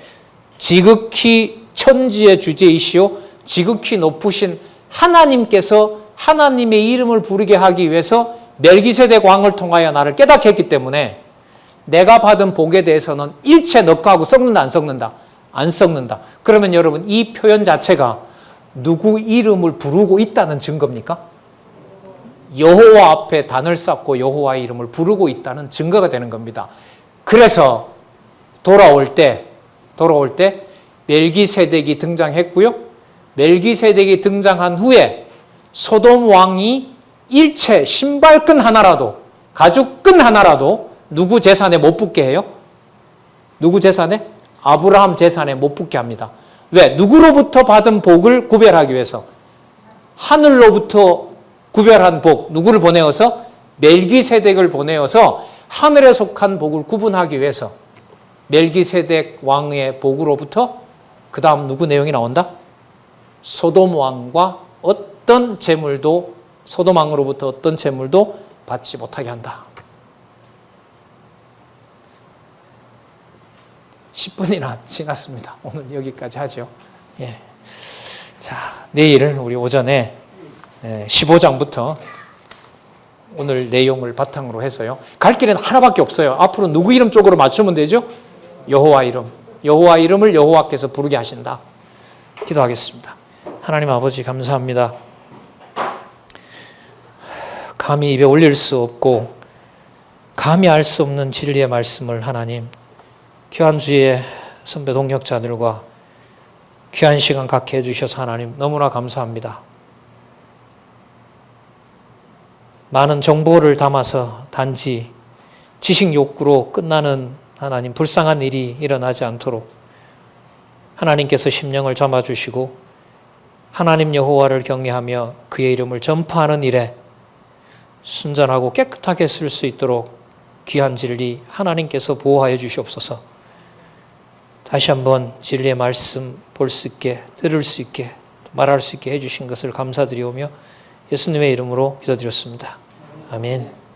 지극히 천지의 주제이시오 지극히 높으신 하나님께서 하나님의 이름을 부르게 하기 위해서 멜기세덱 왕을 통하여 나를 깨닫게 했기 때문에 내가 받은 복에 대해서는 일체 넉하고 썩는다 안 썩는다? 안 썩는다. 그러면 여러분 이 표현 자체가 누구 이름을 부르고 있다는 증거입니까? 여호와 앞에 단을 쌓고 여호와의 이름을 부르고 있다는 증거가 되는 겁니다. 그래서 돌아올 때 멜기세덱이 등장했고요. 멜기세덱이 등장한 후에 소돔 왕이 일체 신발끈 하나라도 가죽끈 하나라도 누구 재산에 못 붙게 해요? 누구 재산에? 아브라함 재산에 못 붙게 합니다. 왜? 누구로부터 받은 복을 구별하기 위해서. 하늘로부터 구별한 복, 누구를 보내어서? 멜기세덱을 보내어서 하늘에 속한 복을 구분하기 위해서 멜기세덱 왕의 복으로부터 그 다음 누구 내용이 나온다? 소돔 왕과 어떤 재물도 소돔 왕으로부터 어떤 재물도 받지 못하게 한다. 10분이나 지났습니다. 오늘 여기까지 하죠. 예. 자, 내일 우리 오전에 15장부터 오늘 내용을 바탕으로 해서요. 갈 길은 하나밖에 없어요. 앞으로 누구 이름 쪽으로 맞추면 되죠? 여호와 이름. 여호와 이름을 여호와께서 부르게 하신다. 기도하겠습니다. 하나님 아버지 감사합니다. 감히 입에 올릴 수 없고 감히 알 수 없는 진리의 말씀을 하나님 귀한 주의 선배 동역자들과 귀한 시간 갖게 해주셔서 하나님 너무나 감사합니다. 많은 정보를 담아서 단지 지식 욕구로 끝나는 하나님 불쌍한 일이 일어나지 않도록 하나님께서 심령을 잡아주시고 하나님 여호와를 경외하며 그의 이름을 전파하는 일에 순전하고 깨끗하게 쓸 수 있도록 귀한 진리 하나님께서 보호하여 주시옵소서. 다시 한번 진리의 말씀 볼 수 있게 들을 수 있게 말할 수 있게 해주신 것을 감사드리오며 예수님의 이름으로 기도드렸습니다. 아멘.